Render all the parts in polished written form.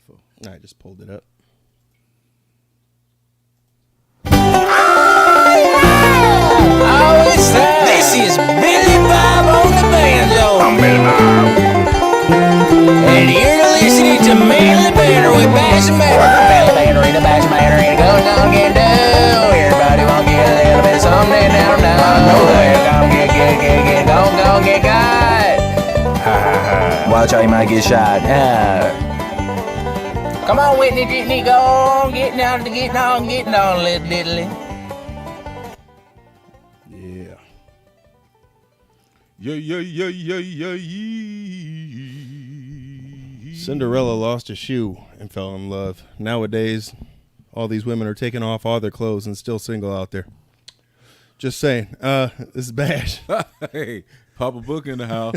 for? I just pulled it up. Oh, it's time. This is Billy Bob on the banjo. I'm Billy Bob. And you're listening to Manly Banter with Bass and Banter. Manly Banter in the Bass and Banter in the go down, get down. Everybody want to get a little bit something down, down. No way, go get, go get got. Ha ha ha. Watch how you might get shot. Come on, Whitney, Whitney, go on, getting on, little diddly. Yeah. Cinderella lost a shoe and fell in love. Nowadays, all these women are taking off all their clothes and still single out there. Just saying. This is Bash. Hey, Papa Book in the house.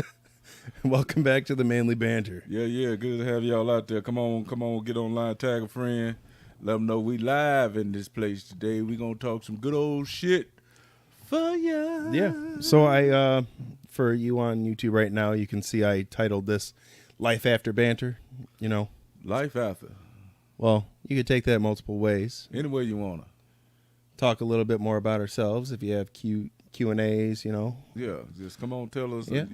Welcome back to the Manly Banter. Yeah. Good to have y'all out there. Come on, get online, tag a friend. Let them know we live in this place today. We gonna talk some good old shit for ya. Yeah. So I, for you on YouTube right now, you can see I titled this Life After Banter, you know. Life after. Well, you could take that multiple ways. Any way you wanna. Talk a little bit more about ourselves if you have Q&As, you know. Yeah, just come on, tell us, Yeah.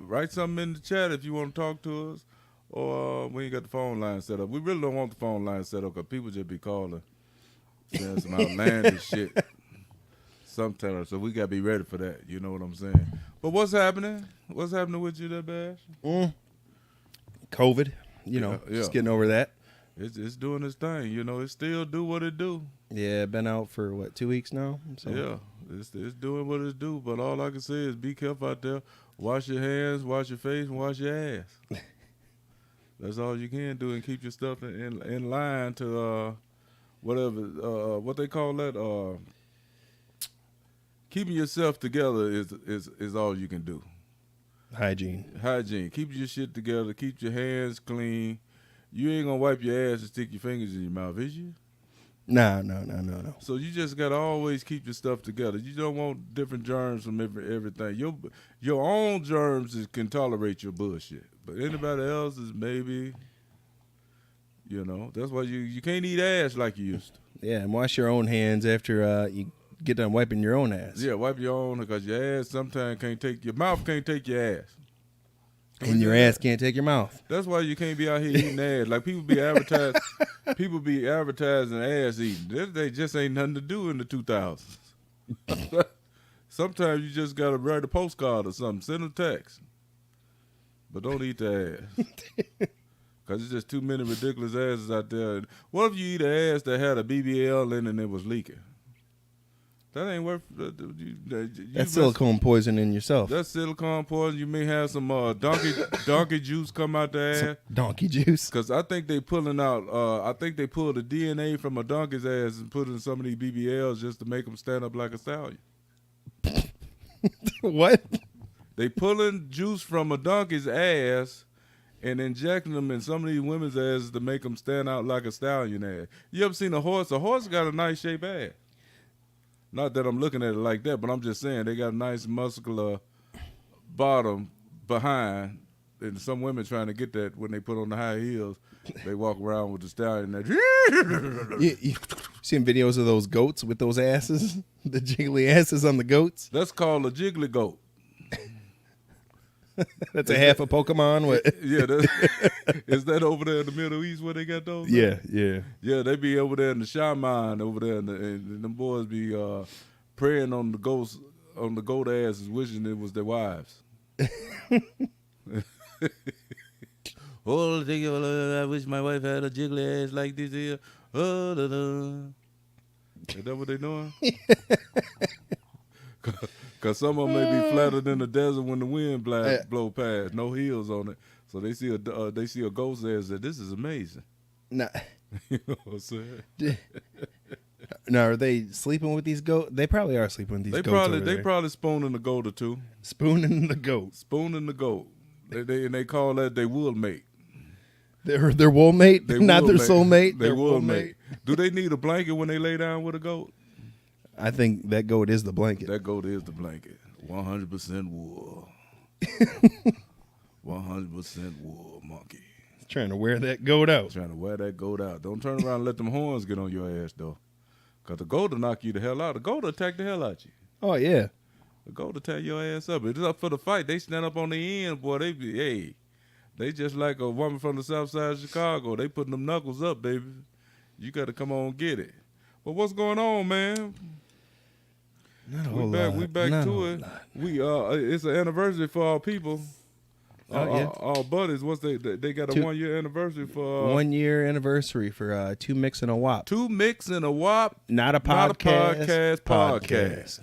Write something in the chat if you want to talk to us, or we ain't got the phone line set up. We really don't want the phone line set up because people just be calling, saying some outlandish shit sometimes, so we got to be ready for that, you know what I'm saying? But what's happening? What's happening with you there, Bash? COVID, Yeah. just getting over that. It's doing its thing, it still do what it do. Yeah, been out for, 2 weeks now? So. Yeah, it's doing what it do, but all I can say is be careful out there. Wash your hands, wash your face, and wash your ass. That's all you can do, and keep your stuff in line to whatever what they call that. Keeping yourself together is all you can do. Hygiene. Keep your shit together. Keep your hands clean. You ain't gonna wipe your ass and stick your fingers in your mouth, is you? No. So you just gotta always keep your stuff together. You don't want different germs from everything. Your own germs can tolerate your bullshit, but anybody else's maybe. That's why you can't eat ass like you used to. Yeah, and wash your own hands after you get done wiping your own ass. Yeah, wipe your own because your ass sometimes your mouth can't take your ass. And your ass can't take your mouth. That's why you can't be out here eating ass. Like people be advertising ass eating. They just ain't nothing to do in the 2000s. Sometimes you just gotta write a postcard or something, send a text. But don't eat the ass. Cause it's just too many ridiculous asses out there. What if you eat an ass that had a BBL in and it was leaking? That ain't worth. That's silicone poison in yourself. That's silicone poison. You may have some donkey juice come out the ass. Some donkey juice. Because I think they pulling out. I think they pulled the DNA from a donkey's ass and put in some of these BBLs just to make them stand up like a stallion. What? They pulling juice from a donkey's ass and injecting them in some of these women's asses to make them stand out like a stallion ass. You ever seen a horse? A horse got a nice shaped ass. Not that I'm looking at it like that, but I'm just saying they got a nice muscular bottom behind. And some women trying to get that when they put on the high heels, they walk around with the stallion. You seen videos of those goats with those asses? The jiggly asses on the goats? That's called a jiggly goat. That's a half a Pokemon. Yeah, is that over there in the Middle East where they got those? Yeah. Yeah, they be over there in the shaman over there, and them boys be praying on the ghosts, on the goat asses, wishing it was their wives. I wish my wife had a jiggly ass like this here. Is that what they doing? Because some of them may be flatter than the desert when the wind blow past, no heels on it. So they see a ghost ass that this is amazing. Nah. You know what I'm saying? Now, are they sleeping with these goats? They probably are sleeping with these goats. They probably spooning a goat or two. Spooning the goat. Spooning the goat. They call that their wool mate. Their wool mate? Not their soul mate? Their wool mate. Do they need a blanket when they lay down with a goat? I think that goat is the blanket. That goat is the blanket. 100% wool. 100% wool, monkey. Trying to wear that goat out. Trying to wear that goat out. Don't turn around and let them horns get on your ass, though. Because the goat will knock you the hell out. The goat will attack the hell out you. Oh, yeah. The goat will tear your ass up. If it's up for the fight, they stand up on the end, boy. They just like a woman from the south side of Chicago. They putting them knuckles up, baby. You got to come on and get it. But what's going on, man? Not a whole lot. We back Not a to whole it. lot. It's an anniversary for our people. Oh, yeah. Our buddies. They got a 1 year anniversary for 1 year anniversary for Two Mix and a Wop. Two Mix and a Wop. Not a podcast. Podcast.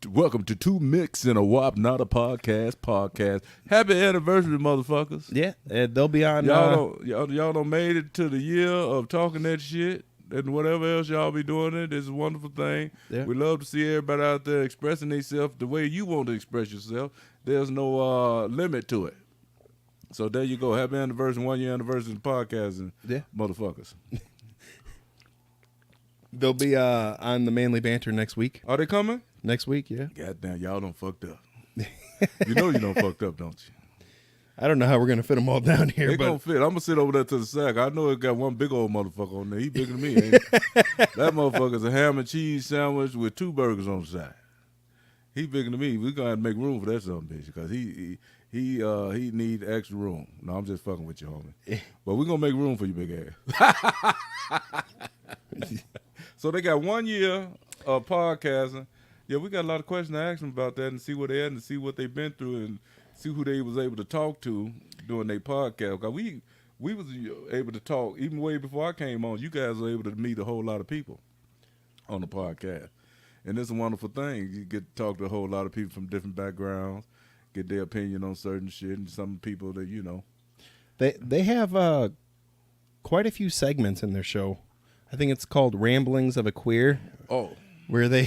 Welcome to Two Mix and a Wop, not a podcast. Happy anniversary, motherfuckers. Yeah, they'll be on. Y'all done made it to the year of talking that shit and whatever else y'all be doing it. It's a wonderful thing. Yeah. We love to see everybody out there expressing themselves the way you want to express yourself. There's no limit to it. So there you go. Happy anniversary, 1 year anniversary of podcasting, motherfuckers. They'll be on the Manly Banter next week. Are they coming? Next week, yeah. Goddamn, y'all done fucked up. You know you done fucked up, don't you? I don't know how we're going to fit them all down here. They but gonna fit. I'm gonna sit over there to the side. I know it got one big old motherfucker on there. He bigger than me. Ain't he? That motherfucker's a ham and cheese sandwich with 2 burgers on the side. He bigger than me. We gonna have to make room for that son bitch because he need extra room. No, I'm just fucking with you, homie. But we gonna make room for you, big ass. So they got 1 year of podcasting. Yeah, we got a lot of questions to ask them about that and see where they at and see what they've been through and see who they was able to talk to during their podcast. Cause we was able to talk even way before I came on. You guys were able to meet a whole lot of people on the podcast, and it's a wonderful thing. You get to talk to a whole lot of people from different backgrounds, get their opinion on certain shit, and some people that you know. They have quite a few segments in their show. I think it's called Ramblings of a Queer. Oh, where they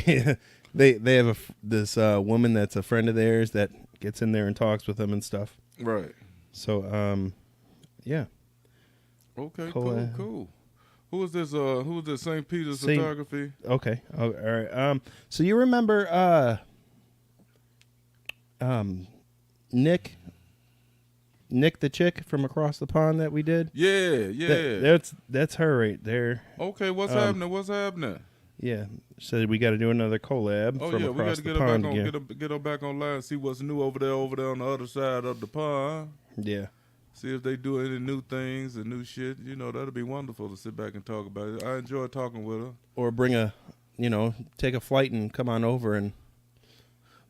have this woman that's a friend of theirs that gets in there and talks with them and stuff. right. So, yeah. Okay, Cool. cool. Who is this? Who is this? St. Peter's Photography. Okay. All right. So you remember Nick the chick from across the pond that we did? Yeah. That's her right there. Okay, what's happening? Yeah. Said we got to do another collab Oh from yeah, we got across to the get her pond back on, again. get her back online, see what's new over there on the other side of the pond. Yeah. See if they do any new things and new shit. You know, that'll be wonderful to sit back and talk about it. I enjoy talking with her. Or take a flight and come on over and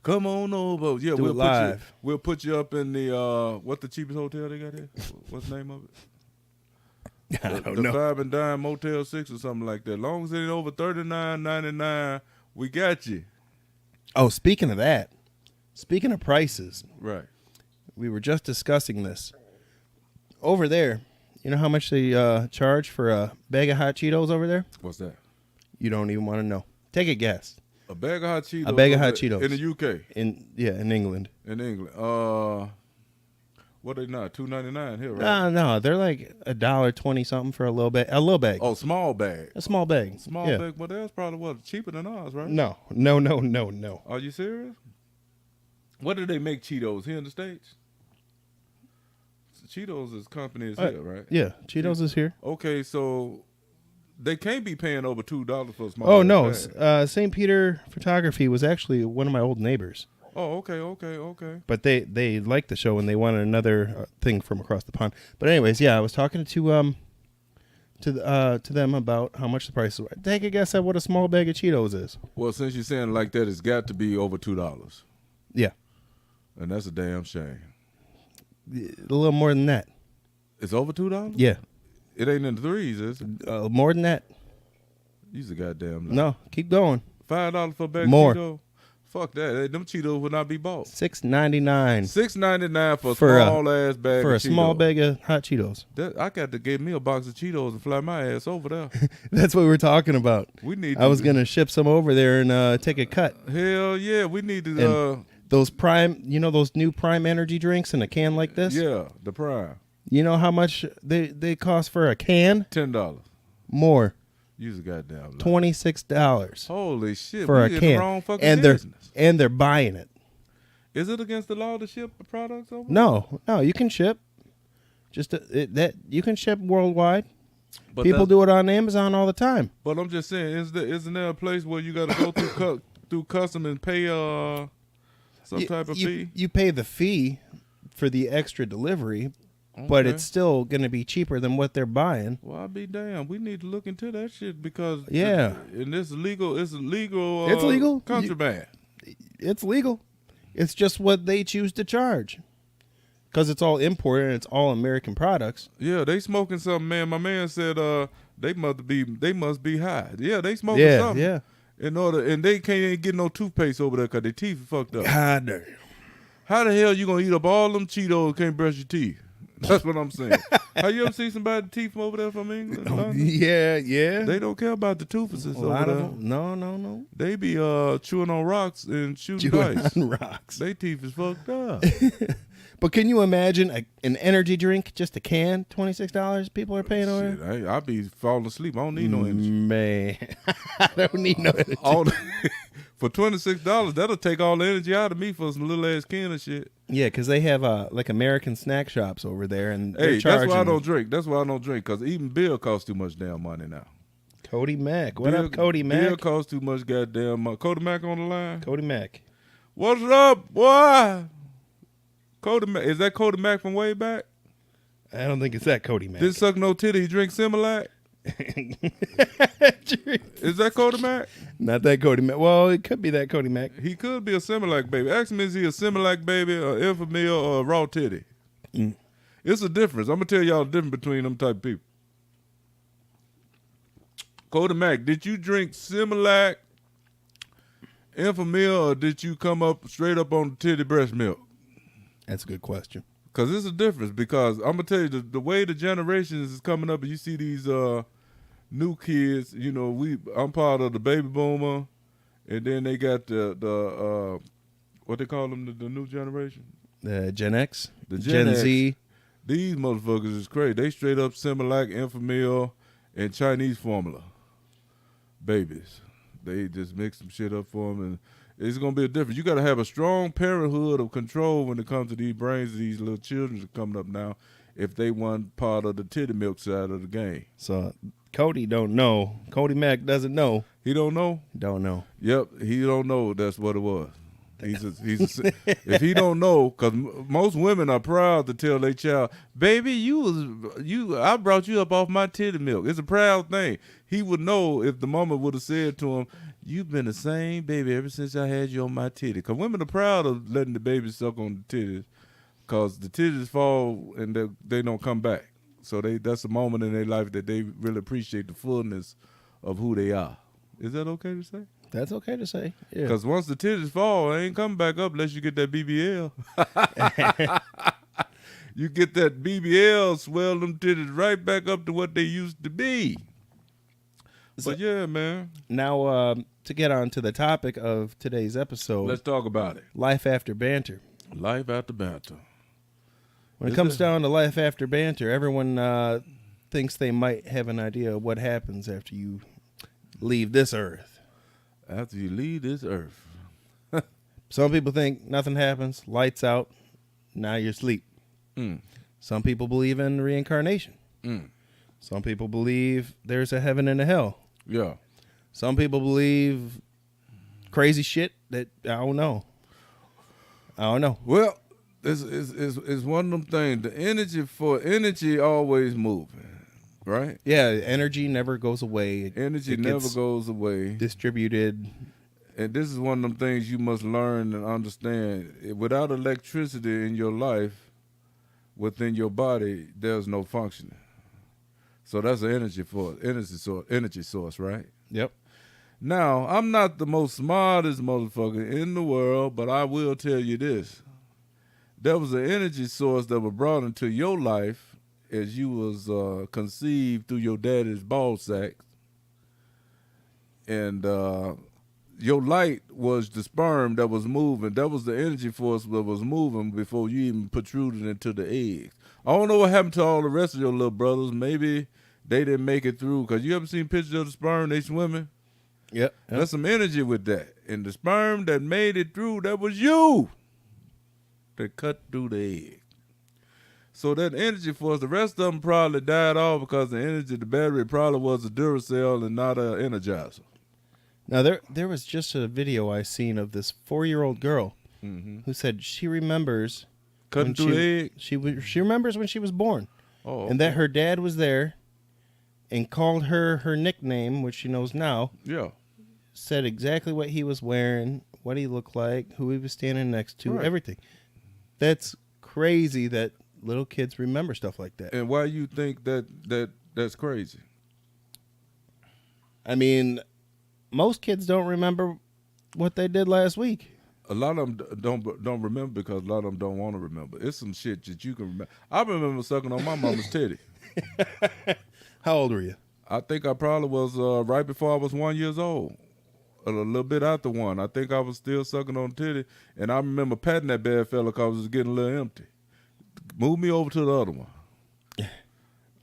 come on over. Yeah, do it live. We'll put you up in the what's the cheapest hotel they got here? What's the name of it? I don't the know. 5 and Dime Motel 6 or something like that. Long as it ain't over $39.99, we got you. Oh, speaking of that, speaking of prices, Right. we were just discussing this. Over there, you know how much they charge for a bag of hot Cheetos over there? What's that? You don't even want to know. Take a guess. A bag of hot Cheetos. A bag of hot Cheetos. In the UK. In England. In England. What they not? $2.99 here, right? No, they're like $1.20 something for a little bag. Oh, small bag. A small bag. Small bag. Well, that's probably cheaper than ours, right? No. Are you serious? What do they make Cheetos here in the States? Cheetos is company is here, right? Yeah, Cheetos is here. Okay, so they can't be paying over $2 for a small. Oh no, bag. St. Peter Photography was actually one of my old neighbors. Oh, okay. But they liked the show and they wanted another thing from across the pond. But anyways, yeah, I was talking to them about how much the price was. Take a guess at what a small bag of Cheetos is. Well, since you're saying it like that, it's got to be over $2. Yeah, And that's a damn shame. a little more than that. It's over $2? Yeah, It ain't in the threes, is it? more than that. You's a goddamn lie. No, keep going. $5 for a bag More. of Cheetos? Fuck that. Them Cheetos would not be bought. $6.99 $6.99 for a For a- small ass bag for of a small Cheetos. bag of hot Cheetos. I got to get me a box of Cheetos and fly my ass over there. That's what we're talking about. We need. I was gonna ship some over there and take a cut. Hell yeah, we need to. And those Prime, those new Prime energy drinks in a can like this. Yeah, the Prime. You know how much they cost for a can? $10. More, Use a goddamn lie. $26 Holy shit! for a we in can, the wrong fucking and business. they're buying it. Is it against the law to ship the products over? No, you can ship. Just that you can ship worldwide. But People do it on Amazon all the time. But I'm just saying, isn't there a place where you got to go through custom and pay some type of fee? You pay the fee for the extra delivery, but Okay. it's still going to be cheaper than what they're buying. Well, I'll be damned. We need to look into that shit because and it's legal. It's illegal. It's legal. Contraband. It's legal. It's just what they choose to charge. Because it's all imported and it's all American products. Yeah, they smoking something, man. My man said they must be high. Yeah, they smoking something. Yeah. And they can't get no toothpaste over there because their teeth are fucked up. God damn. How the hell you gonna eat up all them Cheetos and can't brush your teeth? That's what I'm saying. Have you ever seen somebody teeth from over there from England? London? Yeah. They don't care about the toothpasses A over lot there. of them. No. They be chewing on rocks and shooting Chewing dice. on rocks. They teeth is fucked up. But can you imagine an energy drink, just a can, $26 people are paying over? Shit, I be falling asleep. I don't need no energy. Man, I don't need no energy. For $26, that'll take all the energy out of me for some little ass can of shit. Yeah, because they have like American snack shops over there, and Hey, they're charging. that's why I don't drink. That's why I don't drink, because even beer costs too much damn money now. Cody Mack. What up, Cody Mack? Beer costs too much goddamn money. Cody Mack on the line? Cody Mack. What's up, boy? Cody Mack. Is that Cody Mack from way back? I don't think it's that Cody Mack. Didn't suck no titty, he drink Similac? Is that Cody Mack? Not that Cody Mack. Well, it could be that Cody Mack. He could be a Similac baby. Ask him, is he a Similac baby, a Enfamil, or a raw titty? It's a difference. I'm going to tell y'all the difference between them type of people. Cody Mack, did you drink Similac, Enfamil, or did you come up straight up on the titty breast milk? That's a good question. Because it's a difference. Because I'm going to tell you, the way the generations is coming up, and you see these new kids, you know, I'm part of the baby boomer, and then they got the what they call them, the new generation? The Gen X? The Gen X. Z? These motherfuckers is crazy. They straight up Similac, Enfamil, and Chinese formula babies. They just mix some shit up for them, and it's going to be a difference. You got to have a strong parenthood of control when it comes to these brains of these little children that are coming up now if they want part of the titty milk side of the game. So Cody don't know. Cody Mack doesn't know. He don't know? Don't know. Yep, he don't know that's what it was. If he don't know, because most women are proud to tell their child, baby, I brought you up off my titty milk. It's a proud thing. He would know if the mama would have said to him, you've been the same baby ever since I had you on my titty. Because women are proud of letting the baby suck on the titties, because the titties fall and they don't come back. So that's a moment in their life that they really appreciate the fullness of who they are. Is that okay to say? That's okay to say. Yeah. Because once the titties fall, they ain't coming back up unless you get that BBL. You get that BBL, swell them titties right back up to what they used to be. But yeah, man. Now, to get on to the topic of today's episode. Let's talk about it. Life after banter. Life after banter. When it comes down to life after banter, everyone thinks they might have an idea of what happens after you leave this earth. After you leave this earth. Some people think nothing happens, lights out, now you're asleep. Some people believe in reincarnation. Some people believe there's a heaven and a hell. Yeah. Some people believe crazy shit that I don't know. Well, it's one of them things. The energy always moving, right? Yeah, energy never goes away. Energy It never gets goes away. distributed. And this is one of them things you must learn and understand. Without electricity in your life, within your body, there's no functioning. So that's an energy source, right? Yep. Now, I'm not the most smartest motherfucker in the world, but I will tell you this. There was an energy source that was brought into your life as you was conceived through your daddy's ball sack. And your light was the sperm that was moving. That was the energy force that was moving before you even protruded into the eggs. I don't know what happened to all the rest of your little brothers. Maybe they didn't make it through. Because you ever seen pictures of the sperm, they swimming? Yep. There's some energy with that. And the sperm that made it through, that was you that cut through the egg. So that energy force, the rest of them probably died off because the energy, the battery probably was a Duracell and not an Energizer. Now there was just a video I seen of this 4-year-old girl who said she remembers Cutting through the egg. She remembers when she was born, Oh, and that her dad was there, and called her nickname, which she knows now. Yeah. Said exactly what he was wearing, what he looked like, who he was standing next to, Right. everything. That's crazy that little kids remember stuff like that. And why you think that's crazy? I mean, most kids don't remember what they did last week. A lot of them don't remember because a lot of them don't want to remember. It's some shit that you can remember. I remember sucking on my mama's titty. How old were you? I think I probably was right before I was 1 year old. A little bit after one. I think I was still sucking on titty. And I remember patting that bad fella because it was getting a little empty. Move me over to the other one.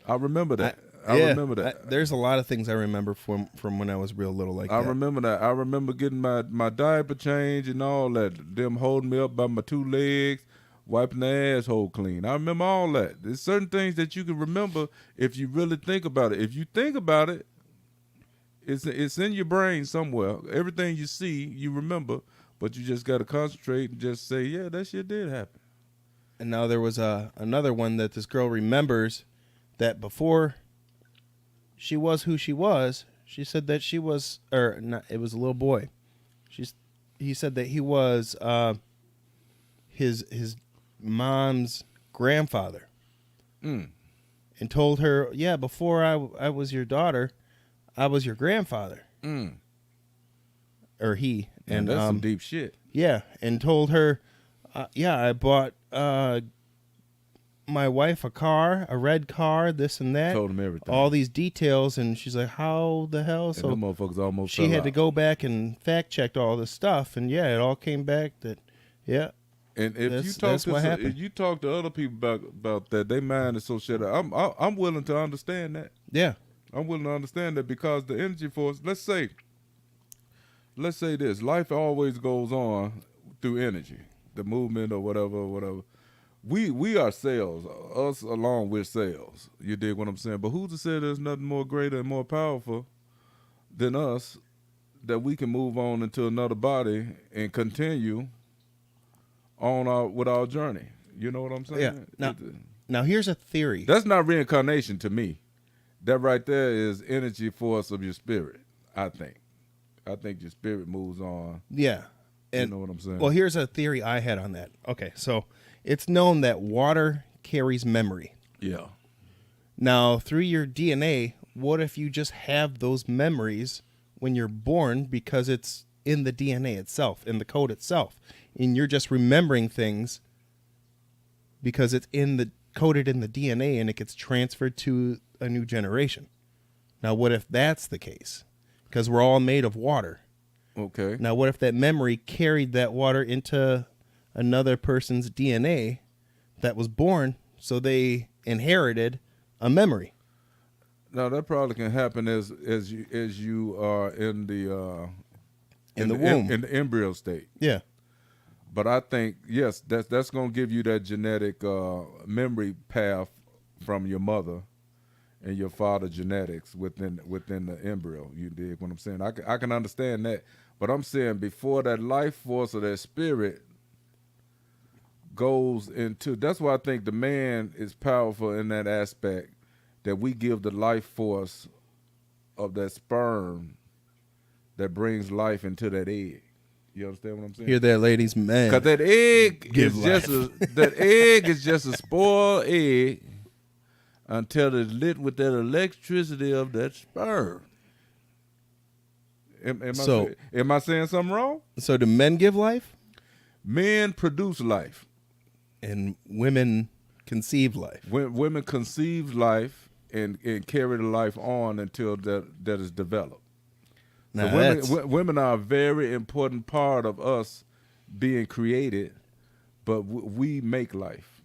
I remember that. I remember that. There's a lot of things I remember from when I was real little like I that. remember that. I remember getting my diaper changed and all that. Them holding me up by my 2 legs, wiping the asshole clean. I remember all that. There's certain things that you can remember if you really think about it. If you think about it, it's in your brain somewhere. Everything you see, you remember, but you just got to concentrate and just say, yeah, that shit did happen. And now there was another one that this girl remembers that before she was who she was, she said that she was, or not, it was a little boy. He said that he was his mom's grandfather, and told her, yeah, before I was your daughter, I was your grandfather, or he, And that's some deep shit. yeah, and told her, yeah, I bought my wife a red car, this and that. Told him everything. All these details, and she's like, how the hell? And So them motherfuckers almost she fell had out. to go back and fact checked all this stuff, and yeah, it all came back that, yeah. And if That's what happened. if you talk to other people about that, they mind is so shut up. I'm willing to understand that. Yeah. I'm willing to understand that because the energy force. Let's say this: life always goes on through energy, the movement or whatever. We are cells, us along with cells. You dig what I'm saying? But who's to say there's nothing more greater and more powerful than us that we can move on into another body and continue on with our journey? You know what I'm saying? Yeah. Now here's a theory. That's not reincarnation to me. That right there is energy force of your spirit, I think. I think your spirit moves on. Yeah. And, you know what I'm saying? well, here's a theory I had on that. Okay, so it's known that water carries memory. Yeah. Now, through your DNA, what if you just have those memories when you're born because it's in the DNA itself, in the code itself, and you're just remembering things because it's coded in the DNA and it gets transferred to a new generation. Now, what if that's the case? Because we're all made of water. Okay. Now, what if that memory carried that water into another person's DNA that was born, so they inherited a memory? Now that probably can happen as you are in the womb, in the embryo state. Yeah. But I think yes, that's gonna give you that genetic memory path from your mother and your father genetics within the embryo. You dig what I'm saying? I can understand that, but I'm saying before that life force or that spirit goes into. That's why I think the man is powerful in that aspect, that we give the life force of that sperm that brings life into that egg. You understand what I'm saying? Hear that, ladies, man. Because that egg Give is just a spoiled egg until it's lit with that electricity of that sperm. Am I saying something wrong? So do men give life? Men produce life. And women conceive life. Women conceive life and carry the life on until that is developed. Now, So women are a very important part of us being created, but we make life.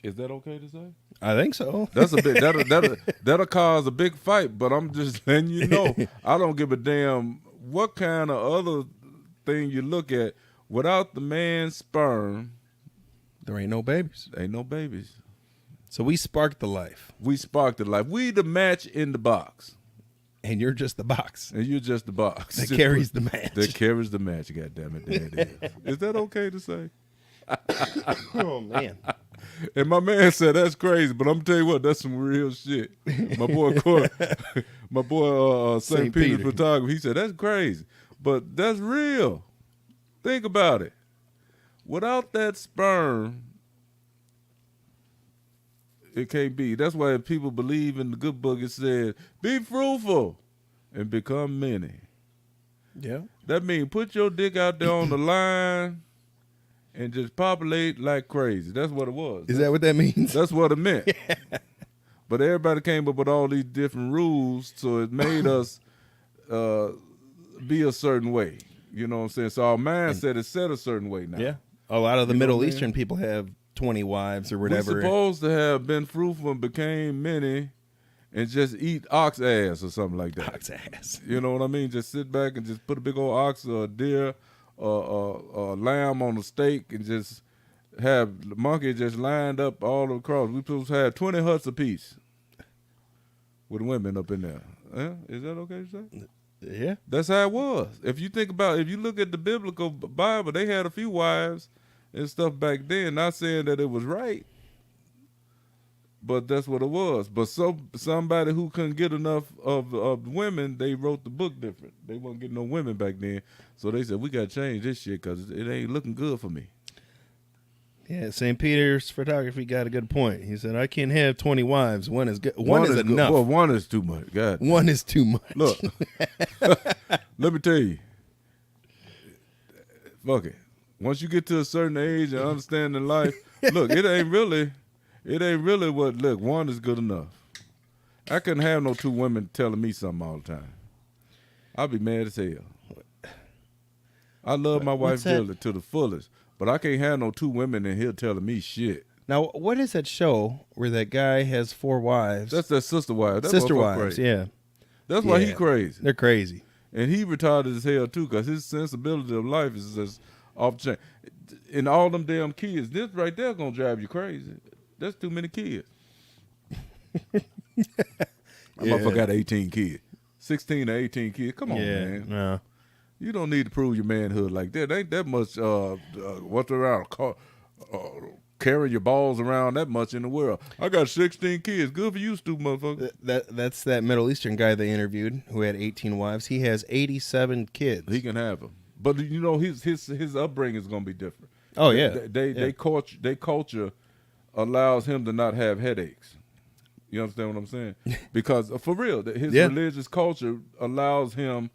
Is that okay to say? I think so. That's a big that'll cause a big fight, but I'm just letting you know. I don't give a damn what kind of other thing you look at. Without the man's sperm, There ain't no babies. Ain't no babies. So we sparked the life, We sparked the life. We the match in the box. and you're just the box And you're just the box. that carries the match. That carries the match, goddammit. There it is. Is that okay to say? Oh man. And my man said that's crazy, but I'm tell you what, that's some real shit. My boy St. Peter's Peter. photography, he said that's crazy, but that's real. Think about it. Without that sperm, it can't be. That's why people believe in the good book. It said, "Be fruitful and become many." Yeah. That means put your dick out there on the line and just populate like crazy. That's what it was. Is that what that means? That's what it meant. But everybody came up with all these different rules, so it made us be a certain way. You know what I'm saying? So our mindset is set a certain way now. Yeah. A lot of the You know Middle what I mean? Eastern people have 20 wives or We're whatever. supposed to have been fruitful and became many and just eat ox ass or something like that. Ox ass. You know what I mean? Just sit back and just put a big old ox or a deer or a lamb on a steak and just have the monkey just lined up all across. We supposed to have 20 huts apiece with women up in there. Is that okay to say? Yeah. That's how it was. If you think about, if you look at the biblical Bible, they had a few wives and stuff back then. Not saying that it was right, but that's what it was. But somebody who couldn't get enough of women, they wrote the book different. They wasn't getting no women back then, so they said we got to change this shit because it ain't looking good for me. Yeah, St. Peter's photography got a good point. He said, I can't have 20 wives. One is good. One is good. enough. Well, one is too much. God, One is too much. look. Let me tell you. Fuck it. Once you get to a certain age and understanding life, look, it ain't really what, look, one is good enough. I couldn't have no two women telling me something all the time. I'd be mad as hell. I love my wife dearly to the fullest, but I can't have no two women in here telling me shit. Now, what is that show where that guy has 4 wives? That's that sister wife. That Sister motherfucker wives, crazy. yeah. That's why he Yeah. crazy. They're crazy. And he retarded as hell too, because his sensibility of life is just off the chain. And all them damn kids, this right there gonna drive you crazy. That's too many kids. My motherfucker got 18 kids. 16 or 18 kids. Come on, man. No. You don't need to prove your manhood like that. Ain't that much what's around carry your balls around that much in the world. I got 16 kids. Good for you, stupid motherfucker. That's that Middle Eastern guy they interviewed who had 18 wives. He has 87 kids. He can have them. But you know his upbringing is gonna be different. Oh, yeah. They culture allows him to not have headaches. You understand what I'm saying? Because for real, his religious culture allows him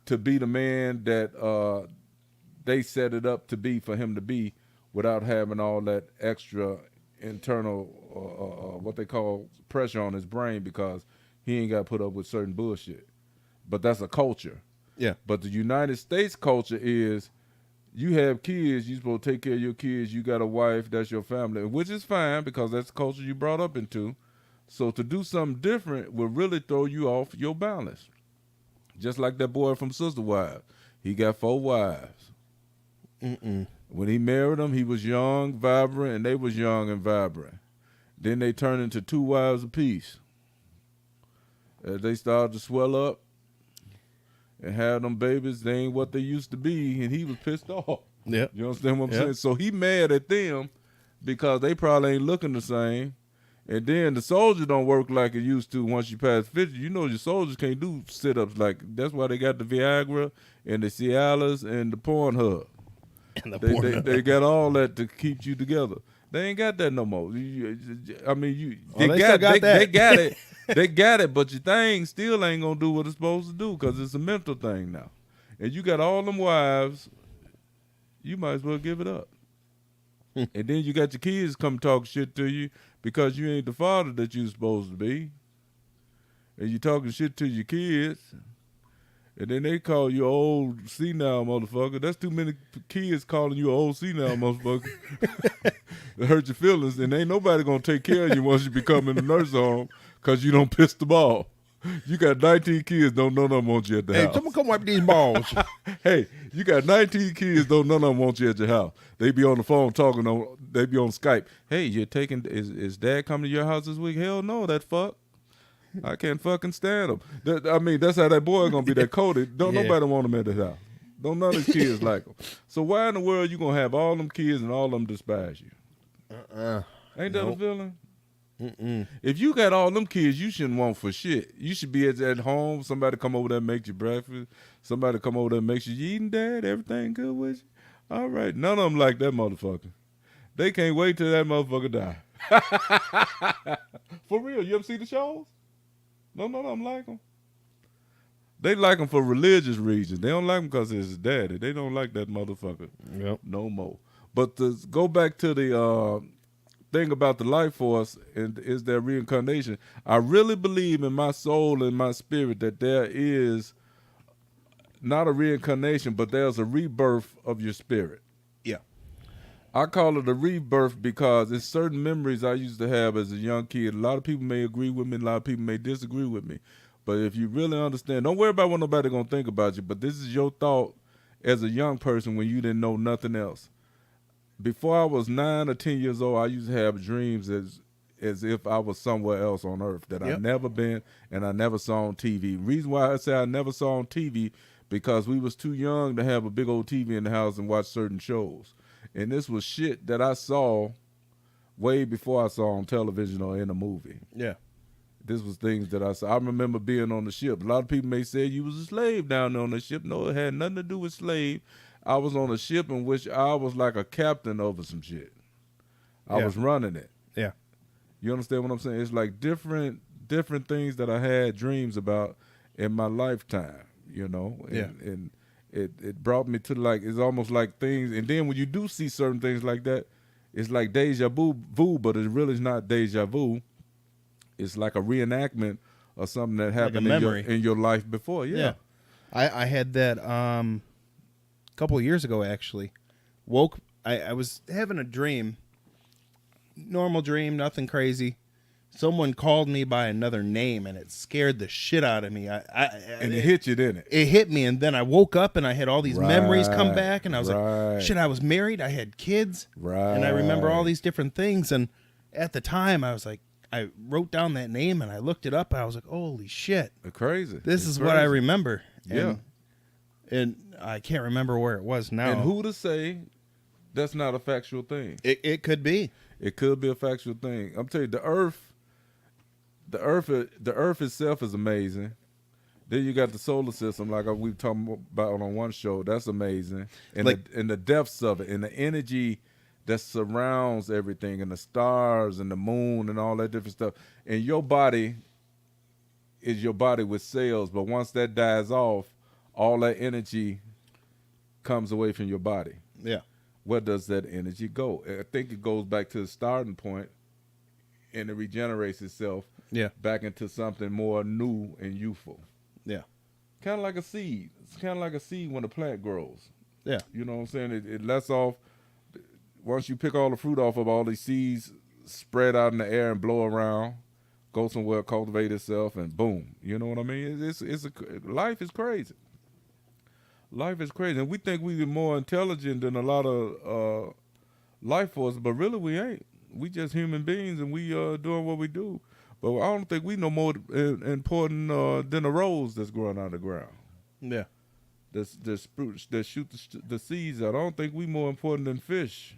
to be the man that they set it up to be for him to be, without having all that extra internal what they call pressure on his brain, because he ain't got to put up with certain bullshit. But that's a culture. Yeah. But the United States culture is, you have kids, you supposed to take care of your kids, you got a wife, that's your family, which is fine because that's the culture you brought up into. So to do something different will really throw you off your balance. Just like that boy from Sister Wives. He got 4 wives. When he married them, he was young, vibrant, and they was young and vibrant. Then they turned into 2 wives apiece. As they started to swell up and have them babies, they ain't what they used to be, and he was pissed off. Yeah. You understand what I'm saying? So he mad at them because they probably ain't looking the same. And then the soldier don't work like it used to once you pass 50. You know your soldiers can't do sit-ups like, that's why they got the Viagra and the Cialis and the Pornhub. And They got all that to keep you together. They ain't got that no more. They got it. They got it, but your thing still ain't gonna do what it's supposed to do because it's a mental thing now. And you got all them wives, you might as well give it up. And then you got your kids come talk shit to you because you ain't the father that you supposed to be. And you talking shit to your kids. And then they call you old senile motherfucker. That's too many kids calling you old senile motherfucker. It hurt your feelings. And ain't nobody going to take care of you once you become in the nursing home because you don't piss the ball. You got 19 kids, don't none of them want you at the house. Someone come wipe these balls. Hey, You got 19 kids, though none of them want you at your house. They be on the phone talking on. They be on Skype. Hey, you're taking. Is Dad coming to your house this week? Hell no, that fuck. I can't fucking stand him. I mean, that's how that boy gonna be. That Cody. Don't nobody want him at his house. Don't none of his kids like him. So why in the world you gonna have all them kids and all of them despise you? Ain't that a feeling? If you got all them kids, you shouldn't want for shit. You should be at home. Somebody come over there and make you breakfast. Somebody come over there and make sure you eating, Dad. Everything good with you? All right. None of them like that motherfucker. They can't wait till that motherfucker die. For real. You ever see the shows? None of them like them. They like him for religious reasons. They don't like him because it's his daddy. They don't like that motherfucker no more. But to go back to the thing about the life force and is there reincarnation, I really believe in my soul and my spirit that there is not a reincarnation, but there's a rebirth of your spirit. Yeah. I call it a rebirth because it's certain memories I used to have as a young kid. A lot of people may agree with me, a lot of people may disagree with me. But if you really understand, don't worry about what nobody gonna think about you, but this is your thought as a young person when you didn't know nothing else. Before I was 9 or 10 years old, I used to have dreams as if I was somewhere else on earth that I'd never been and I never saw on TV. Reason why I say I never saw on TV, because we was too young to have a big old TV in the house and watch certain shows. And this was shit that I saw way before I saw on television or in a movie. Yeah. This was things that I saw. I remember being on the ship. A lot of people may say you was a slave down there on the ship. No, it had nothing to do with slave. I was on a ship in which I was like a captain over some shit. I was running it. Yeah. You understand what I'm saying? It's like different things that I had dreams about in my lifetime, you know? And it brought me to like, it's almost like things. And then when you do see certain things like that, it's like deja vu, but it really is not deja vu. It's like a reenactment of something that happened in your life before. Yeah. I had that a couple of years ago, actually. I was having a dream. Normal dream, nothing crazy. Someone called me by another name, and it scared the shit out of me. And it hit you, didn't it? It hit me, and then I woke up, and I had all these memories come back, and I was like, shit, I was married, I had kids, and I remember all these different things, and at the time, I was like, I wrote down that name, and I looked it up, and I was like, holy shit. Crazy. This is what I remember. And I can't remember where it was now. And who to say that's not a factual thing? It could be. It could be a factual thing. I'm telling you, the earth itself is amazing. Then you got the solar system, like we were talking about on one show. That's amazing. And the depths of it, and the energy that surrounds everything, and the stars and the moon and all that different stuff. And your body is your body with cells, but once that dies off, all that energy comes away from your body. Yeah. Where does that energy go? I think it goes back to the starting point, and it regenerates itself back into something more new and youthful. Yeah. Kind of like a seed. It's kind of like a seed when a plant grows. Yeah. You know what I'm saying? It lets off. Once you pick all the fruit off of all these seeds, spread out in the air and blow around, go somewhere, cultivate itself, and boom. You know what I mean? Life is crazy. Life is crazy, and we think we're more intelligent than a lot of life forces, but really we ain't. We just human beings, and we doing what we do. But I don't think we no more important than a rose that's growing out of the ground. Yeah. That shoot the seeds out. I don't think we more important than fish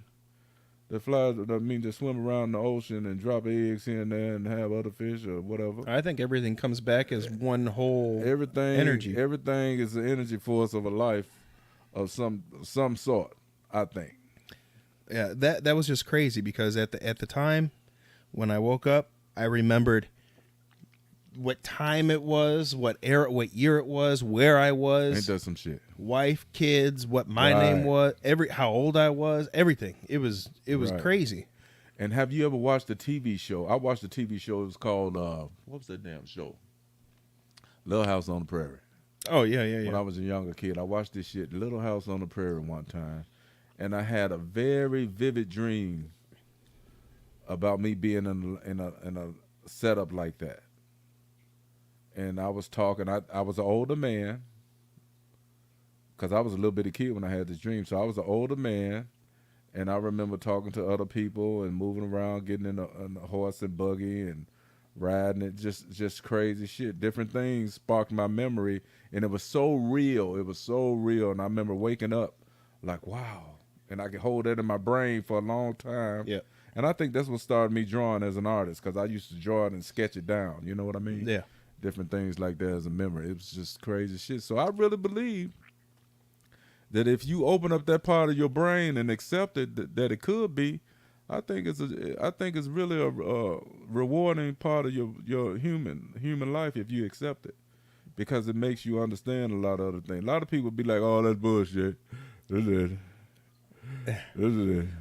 that fly. That swim around the ocean and drop eggs here and there and have other fish or whatever. I think everything comes back as one whole energy. Everything is the energy force of a life of some sort, I think. Yeah, that was just crazy because at the time when I woke up, I remembered what time it was, what year it was, where I was. Ain't that some shit? Wife, kids, what my name was, how old I was, everything. It was crazy. And have you ever watched a TV show? I watched a TV show. It was called what was that damn show? Little House on the Prairie. Oh yeah. When I was a younger kid, I watched this shit, Little House on the Prairie, one time, and I had a very vivid dream about me being in a setup like that. And I was talking. I was an older man, because I was a little bitty kid when I had this dream. So I was an older man, and I remember talking to other people and moving around, getting in a horse and buggy and riding it, just crazy shit. Different things sparked my memory, and it was so real. It was so real, and I remember waking up like, wow, and I could hold that in my brain for a long time. Yeah. And I think that's what started me drawing as an artist, because I used to draw it and sketch it down. You know what I mean? Yeah. Different things like that as a memory. It was just crazy shit. So I really believe that if you open up that part of your brain and accept it, that it could be, I think it's really a rewarding part of your human life if you accept it, because it makes you understand a lot of other things. A lot of people be like, "Oh, that's bullshit."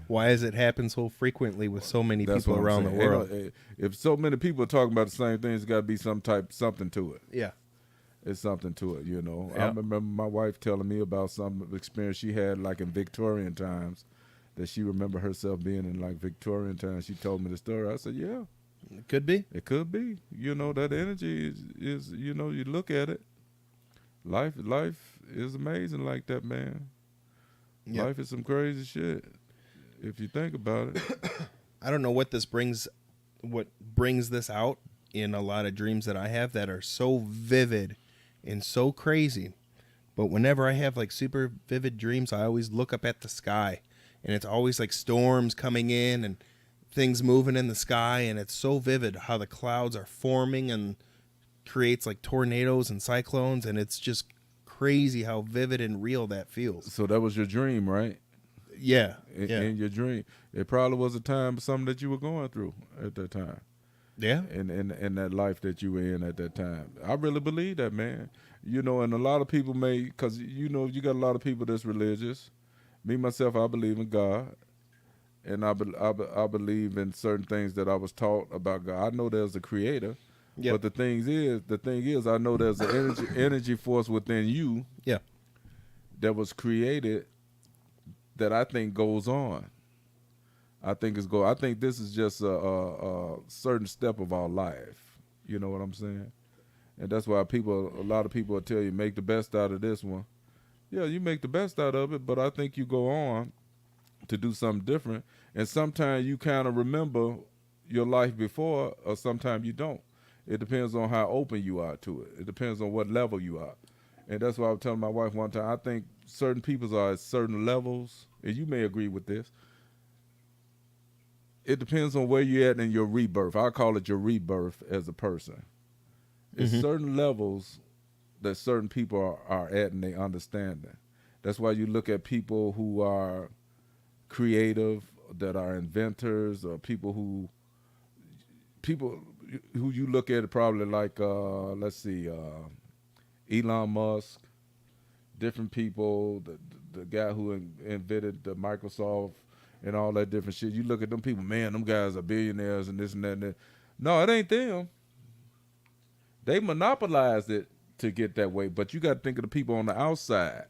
Why does it happen so frequently with so many people around the world? If so many people are talking about the same thing, it's got to be something to it. Yeah. It's something to it, you know. Yeah. I remember my wife telling me about some experience she had, like in Victorian times, that she remembered herself being in like Victorian times. She told me the story. I said, yeah, It could be. it could be. You know, that energy is you know, you look at it. Life is amazing like that, man. Yeah. Life is some crazy shit if you think about it. I don't know what brings this out in a lot of dreams that I have that are so vivid and so crazy. But whenever I have like super vivid dreams, I always look up at the sky, and it's always like storms coming in and things moving in the sky, and it's so vivid how the clouds are forming and creates like tornadoes and cyclones, and it's just crazy how vivid and real that feels. So that was your dream, right? Yeah. In your dream. It probably was a time, something that you were going through at that time. Yeah. In that life that you were in at that time. I really believe that, man. You know, and a lot of people because, you know, you got a lot of people that's religious. Me, myself, I believe in God. And I believe in certain things that I was taught about God. I know there's a creator. Yep. But the thing is, I know there's an energy force within you. Yeah. That was created that I think goes on. I think this is just a certain step of our life. You know what I'm saying? And that's why a lot of people will tell you, make the best out of this one. Yeah, you make the best out of it, but I think you go on to do something different. And sometimes you kind of remember your life before, or sometimes you don't. It depends on how open you are to it. It depends on what level you are. And that's why I was telling my wife one time, I think certain people are at certain levels, and you may agree with this. It depends on where you're at in your rebirth. I call it your rebirth as a person. It's certain levels that certain people are at in their understanding. That's why you look at people who are creative, that are inventors, or people who you look at probably like, let's see, Elon Musk, different people, the guy who invented the Microsoft and all that different shit. You look at them people, man, them guys are billionaires and this and that and that. No, it ain't them. They monopolized it to get that way, but you got to think of the people on the outside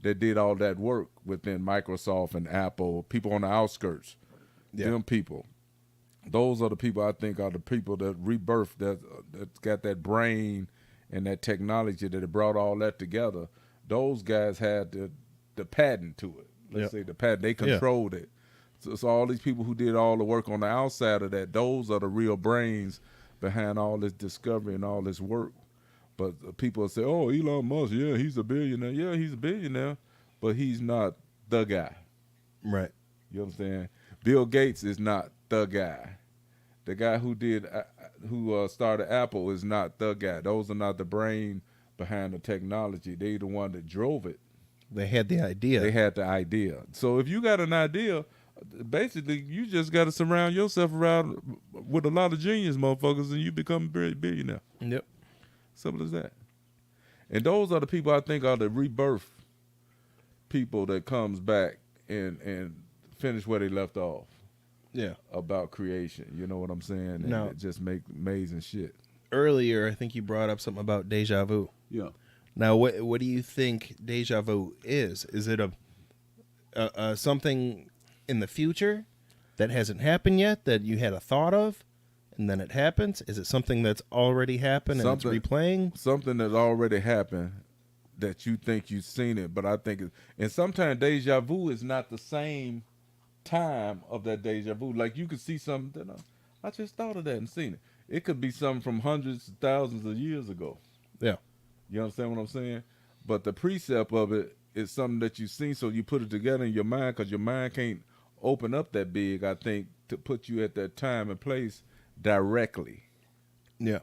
that did all that work within Microsoft and Apple, people on the outskirts, them people. Those are the people I think are the people that rebirth, that got that brain and that technology that brought all that together. Those guys had the patent to it. Let's say the patent. They controlled it. So all these people who did all the work on the outside of that, those are the real brains behind all this discovery and all this work. But people say, oh, Elon Musk, yeah, he's a billionaire. Yeah, he's a billionaire, but he's not the guy. Right. You understand? Bill Gates is not the guy. The guy who started Apple is not the guy. Those are not the brain behind the technology. They the one that drove it. They had the idea. They had the idea. So if you got an idea, basically you just got to surround yourself around with a lot of genius motherfuckers, and you become a billionaire. Yep. Simple as that. And those are the people I think are the rebirth people that comes back and finish where they left off. Yeah. About creation. You know what I'm saying? No. And just make amazing shit. Earlier, I think you brought up something about deja vu. Yeah. Now, what do you think deja vu is? Is it a something in the future that hasn't happened yet that you had a thought of, and then it happens? Is it something that's already happened and it's replaying? Something that already happened that you think you've seen it, but I think and sometimes deja vu is not the same time of that deja vu. Like you could see something that I just thought of that and seen it. It could be something from hundreds of thousands of years ago. Yeah. You understand what I'm saying? But the precept of it is something that you've seen, so you put it together in your mind because your mind can't open up that big, I think, to put you at that time and place directly. Yeah.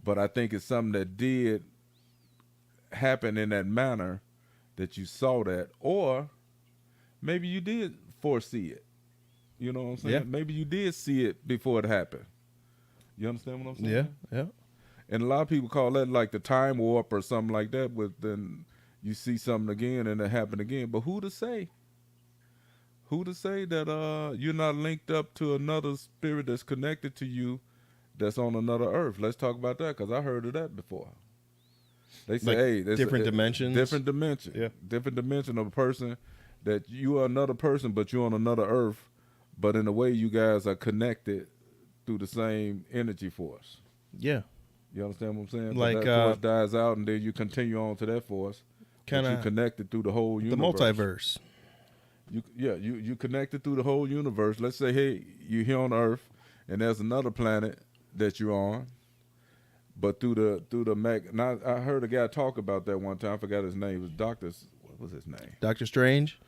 But I think it's something that did happen in that manner that you saw that, or maybe you did foresee it. You know what I'm saying? Yeah. Maybe you did see it before it happened. You understand what I'm saying? Yeah. And a lot of people call that like the time warp or something like that, but then you see something again and it happened again. But who to say? Who to say that you're not linked up to another spirit that's connected to you that's on another earth? Let's talk about that, because I heard of that before. They say, Like hey, there's different dimensions? Different dimension. Yeah. Different dimension of a person, that you are another person, but you're on another earth. But in a way, you guys are connected through the same energy force. Yeah. You understand what I'm saying? Like, but that force dies out, and then you continue on to that force. Kinda you connected through the whole The universe. multiverse. You connected through the whole universe. Let's say, hey, you're here on Earth, and there's another planet that you're on. But through the now I heard a guy talk about that one time. I forgot his name. It was what was his name? Doctor Strange?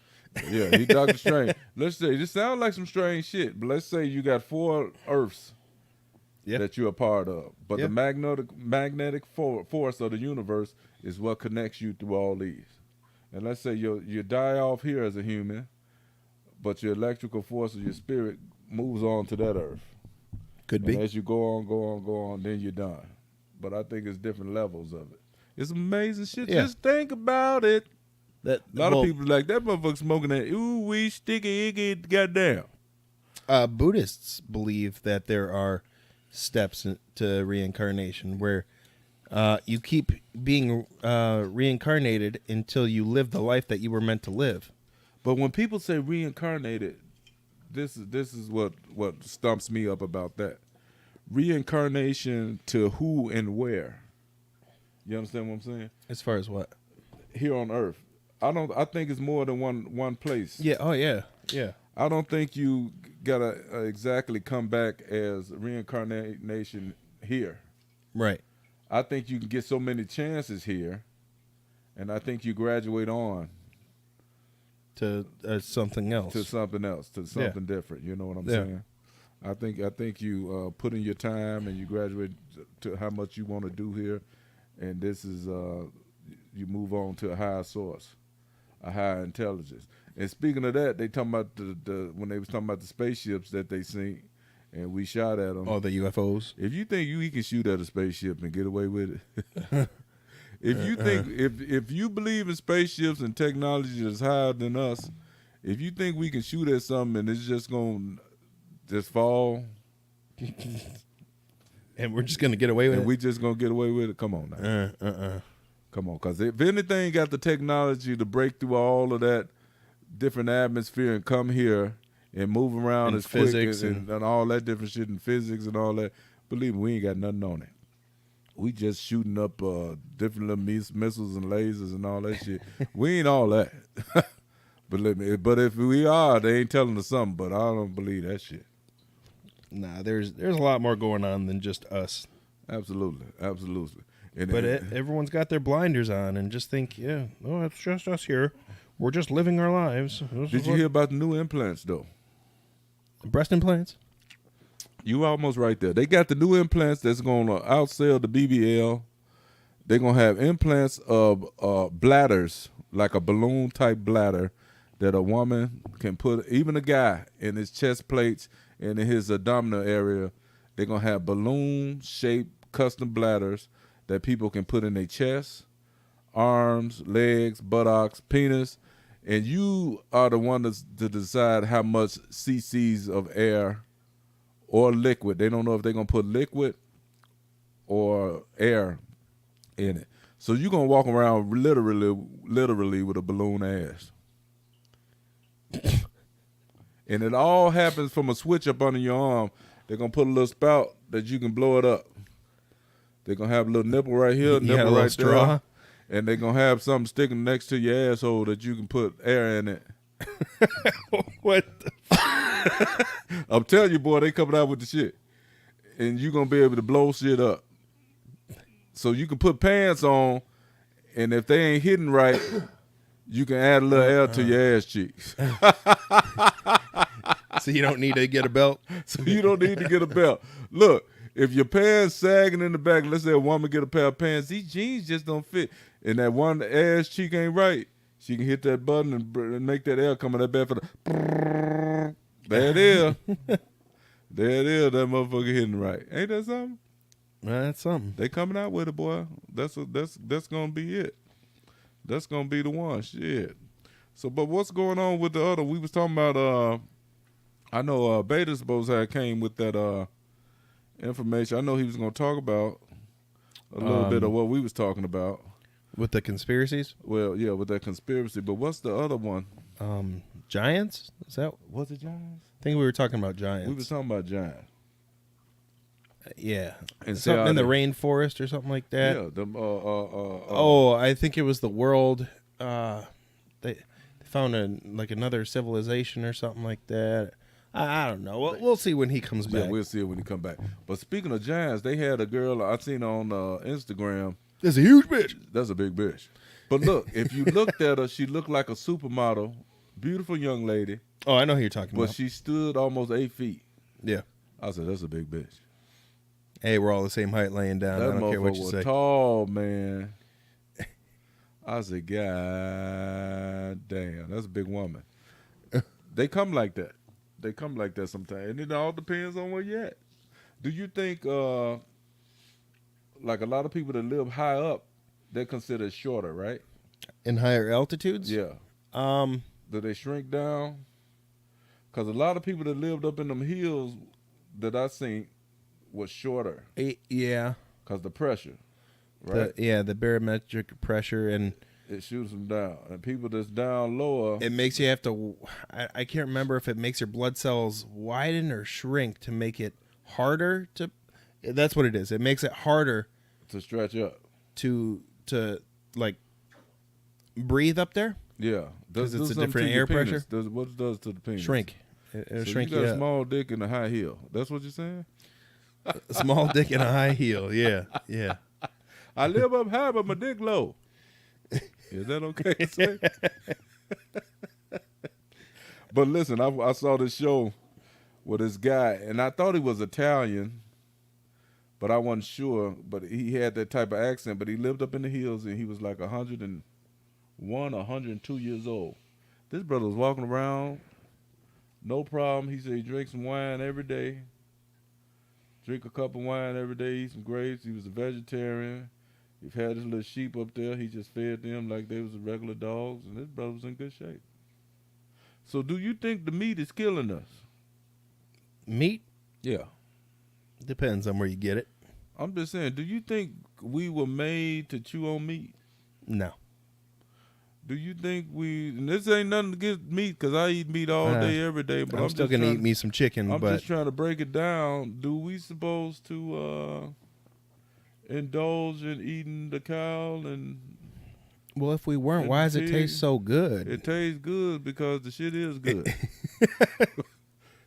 Yeah, he Doctor Strange. Let's say, this sounds like some strange shit, but let's say you got 4 Earths that you're a part of. But the magnetic force of the universe is what connects you through all these. And let's say you die off here as a human, but your electrical force of your spirit moves on to that Earth. Could be. And as you go on, then you're done. But I think it's different levels of it. It's amazing shit. Yeah. Just think about it. That A lot of people like that motherfucker smoking that ooh-wee, sticky, icky, goddamn. Buddhists believe that there are steps to reincarnation where you keep being reincarnated until you live the life that you were meant to live. But when people say reincarnated, this is what stumps me up about that. Reincarnation to who and where? You understand what I'm saying? As far as what? Here on Earth. I think it's more than one place. Yeah. Oh, yeah. Yeah. I don't think you gotta exactly come back as reincarnation here. Right. I think you can get so many chances here, and I think you graduate on To something else. to something different. You know what I'm Yeah. saying? I think you put in your time and you graduate to how much you want to do here, and this is you move on to a higher source, a higher intelligence. And speaking of that, they talking about when they was talking about the spaceships that they seen, and we shot at them. Oh, the UFOs. If you think we can shoot at a spaceship and get away with it, if you think if you believe in spaceships and technology that's higher than us, if you think we can shoot at something and it's just gonna just fall, And we're just going to get away with and it? we just gonna get away with it, come on now, come on, because if anything got the technology to break through all of that different atmosphere and come here and move around And as quick physics and all that different shit in physics and all that, believe me, we ain't got nothing on it. We just shooting up different little missiles and lasers and all that shit. We ain't all that. Believe me. But if we are, they ain't telling us something. But I don't believe that shit. Nah, there's a lot more going on than just us. Absolutely. And But everyone's got their blinders on and just think, yeah, no, it's just us here. We're just living our lives. did you hear about the new implants, though? Breast implants? You almost right there. They got the new implants that's going to outsell the BBL. They're going to have implants of bladders, like a balloon-type bladder, that a woman can put, even a guy, in his chest plates and in his abdominal area. They're going to have balloon-shaped custom bladders that people can put in their chest, arms, legs, buttocks, penis, and you are the one to decide how much cc's of air or liquid. They don't know if they're going to put liquid or air in it. So you're going to walk around literally with a balloon ass. And it all happens from a switch up under your arm. They're going to put a little spout that you can blow it up. They're going to have a little nipple right here, You had nipple a little right straw? there. and they're gonna have something sticking next to your asshole that you can put air in it. What? I'm telling you, boy, they coming out with the shit, and you gonna be able to blow shit up. So you can put pants on, and if they ain't hitting right, you can add a little air to your ass cheeks. So you don't need to get a belt? So you don't need to get a belt. Look, if your pants sagging in the back, let's say a woman get a pair of pants, these jeans just don't fit, and that one ass cheek ain't right, she can hit that button and make that air come in that bed for the. There it is. There it is. That motherfucker hitting right. Ain't that something? That's something. They coming out with it, boy. That's gonna be it. That's gonna be the one. Shit. So, but what's going on with the other? We was talking about. I know Beta supposed to have came with that information. I know he was gonna talk about a little bit of what we was talking about with the conspiracies. Well, yeah, with that conspiracy. But what's the other one? Giants? Is that? Was it Giants? I think we were talking about giants. We was talking about Giants. Yeah, and something in the rainforest or something like that. Yeah. I think it was the world. They found another civilization or something like that. I don't know. We'll see when he comes back. Yeah, we'll see it when he come back. But speaking of Giants, they had a girl I seen on Instagram. That's a huge bitch. That's a big bitch. But look, if you looked at her, she looked like a supermodel, beautiful young lady. Oh, I know who you're talking about. But she stood almost 8 feet. Yeah. I said, that's a big bitch. Hey, we're all the same height laying down. That I don't care what you was say. Tall, man. I said, God damn, that's a big woman. They come like that. They come like that sometimes. And it all depends on where you're at. Do you think, like a lot of people that live high up, they're considered shorter, right? In higher altitudes? Yeah. Do they shrink down? Because a lot of people that lived up in them hills that I seen was shorter. Yeah. Because the pressure, right? The barometric pressure, and it shoots them down. And people that's down lower, it makes you have to, I can't remember if it makes your blood cells widen or shrink to make it harder to, that's what it is. It makes it harder to stretch up. To like breathe up there. Yeah. Because it's a different air pressure. What it does to the penis? Shrink. It'll so shrink you got you a up. small dick and a high heel. That's what you're saying? A small dick and a high heel. Yeah. Yeah. I live up high, but my dick low. Is that okay to say? But listen, I saw this show with this guy, and I thought he was Italian, but I wasn't sure. But he had that type of accent, but he lived up in the hills, and he was like 101 or 102 years old. This brother was walking around, no problem. He said he drinks some wine every day. Drink a cup of wine every day, eat some grapes. He was a vegetarian. He had his little sheep up there. He just fed them like they was regular dogs, and this brother was in good shape. So do you think the meat is killing us? Meat? Yeah. Depends on where you get it. I'm just saying, do you think we were made to chew on meat? No. Do you think and this ain't nothing against meat, because I eat meat all day, every day. But I'm still going to eat me some chicken. I'm just trying to break it down. Do we supposed to indulge in eating the cow? And well, if we weren't, why does it taste so good? It tastes good because the shit is good.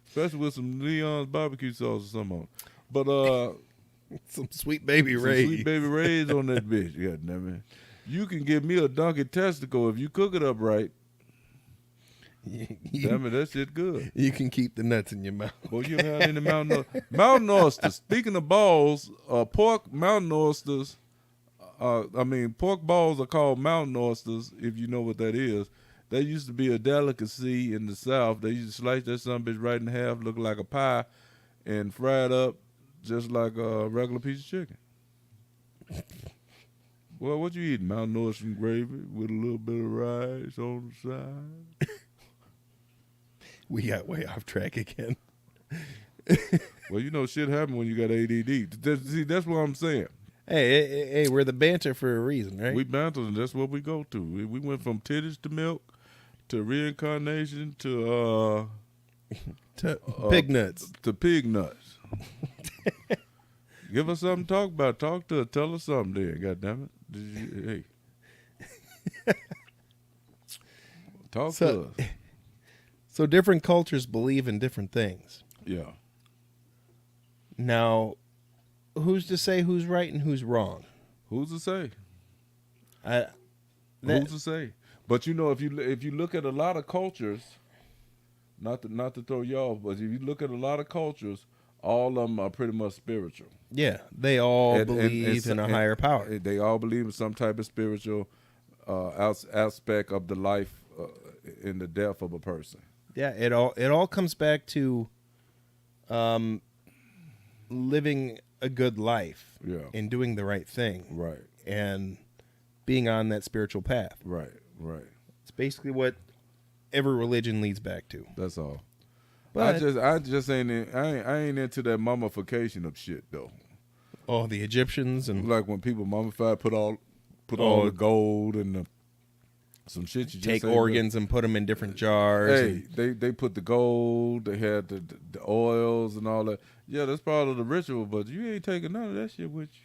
Especially with some Leon's barbecue sauce or something on it. But some Sweet Baby Ray's. Sweet Baby Ray's on that bitch. God damn it. You can give me a donkey testicle if you cook it up right. Damn it, that shit good. You can keep the nuts in your mouth. Boy, you ever had any mountain oysters? Speaking of balls, pork mountain oysters. Pork balls are called mountain oysters, if you know what that is. That used to be a delicacy in the South. They used to slice that son bitch right in half, look like a pie, and fry it up just like a regular piece of chicken. Well, what you eating? Mountain oyster and gravy with a little bit of rice on the side. We got way off track again. Well, shit happen when you got ADD. See, that's what I'm saying. Hey, we're the banter for a reason, right? We banter, and that's what we go to. We went from titties to milk to reincarnation to pig nuts. To pig nuts. Give us something to talk about. Talk to us. Tell us something there. God damn it. Talk So- to us. So different cultures believe in different things. Yeah. Now, who's to say who's right and who's wrong? Who's to say? That- Who's to say? But you know, if you look at a lot of cultures, not to throw you off, but if you look at a lot of cultures, all of them are pretty much spiritual. Yeah, they all And- believe in a higher power. They all believe in some type of spiritual aspect of the life in the death of a person. Yeah, it all comes back to living a good life Yeah. and doing the right thing Right. and being on that spiritual path. Right. Right. It's basically what every religion leads back to. That's all. But I just ain't I ain't into that mummification of shit though. oh, the Egyptians and Like when people mummify, put all Oh. the gold and some shit you just take ain't organs and put them in different jars. Hey, they put the gold, they had the oils and all that. Yeah, that's part of the ritual, but you ain't taking none of that shit with you.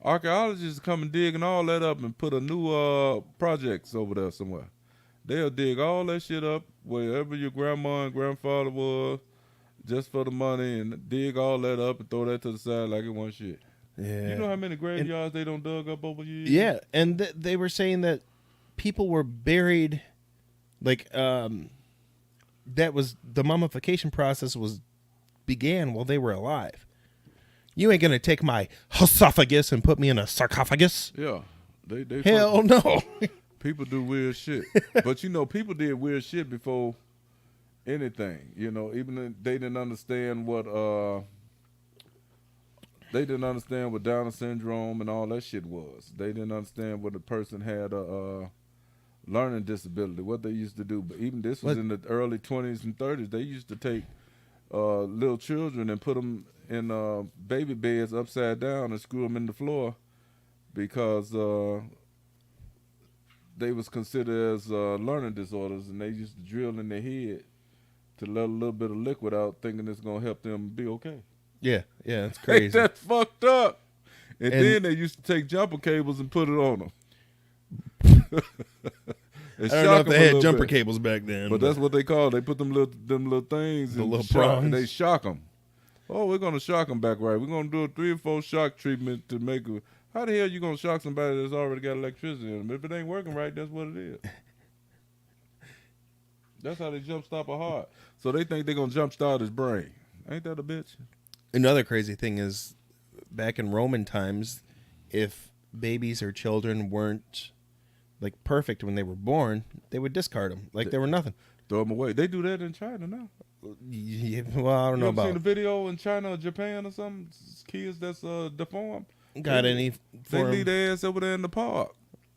Archaeologists come and dig and all that up and put a new projects over there somewhere. They'll dig all that shit up wherever your grandma and grandfather was, just for the money, and dig all that up and throw that to the side like it wasn't shit. Yeah. You know how many graveyards they don't dug up over years? Yeah, and they were saying that people were buried, like that was the mummification process began while they were alive. You ain't gonna take my esophagus and put me in a sarcophagus. Yeah. They Hell no. People do weird shit. But you know, people did weird shit before anything. You know, even if they didn't understand what Down syndrome and all that shit was. They didn't understand what a person had a learning disability, what they used to do. But even this was in the early 20s and 30s. They used to take little children and put them in baby beds upside down and screw them in the floor because they was considered as learning disorders, and they used to drill in their head to let a little bit of liquid out, thinking it's gonna help them be okay. Yeah, it's Ain't crazy. that fucked up? And And- then they used to take jumper cables and put it on them. I don't know if they had jumper cables back then. but that's what they call it. They put them little things The and little shock, prongs. and they shock them. Oh, we're gonna shock them back right. We're gonna do a 3 or 4 shock treatment to make it. How the hell you gonna shock somebody that's already got electricity in them? If it ain't working right, that's what it is. That's how they jump stop a heart. So they think they're gonna jump start his brain. Ain't that a bitch? Another crazy thing is, back in Roman times, if babies or children weren't like perfect when they were born, they would discard them like they were nothing. Throw them away. They do that in China now. Yeah, well, I don't know You ever seen about a video in China or Japan or something? Kids that's deformed. got any. They For leave their ass over there in the park.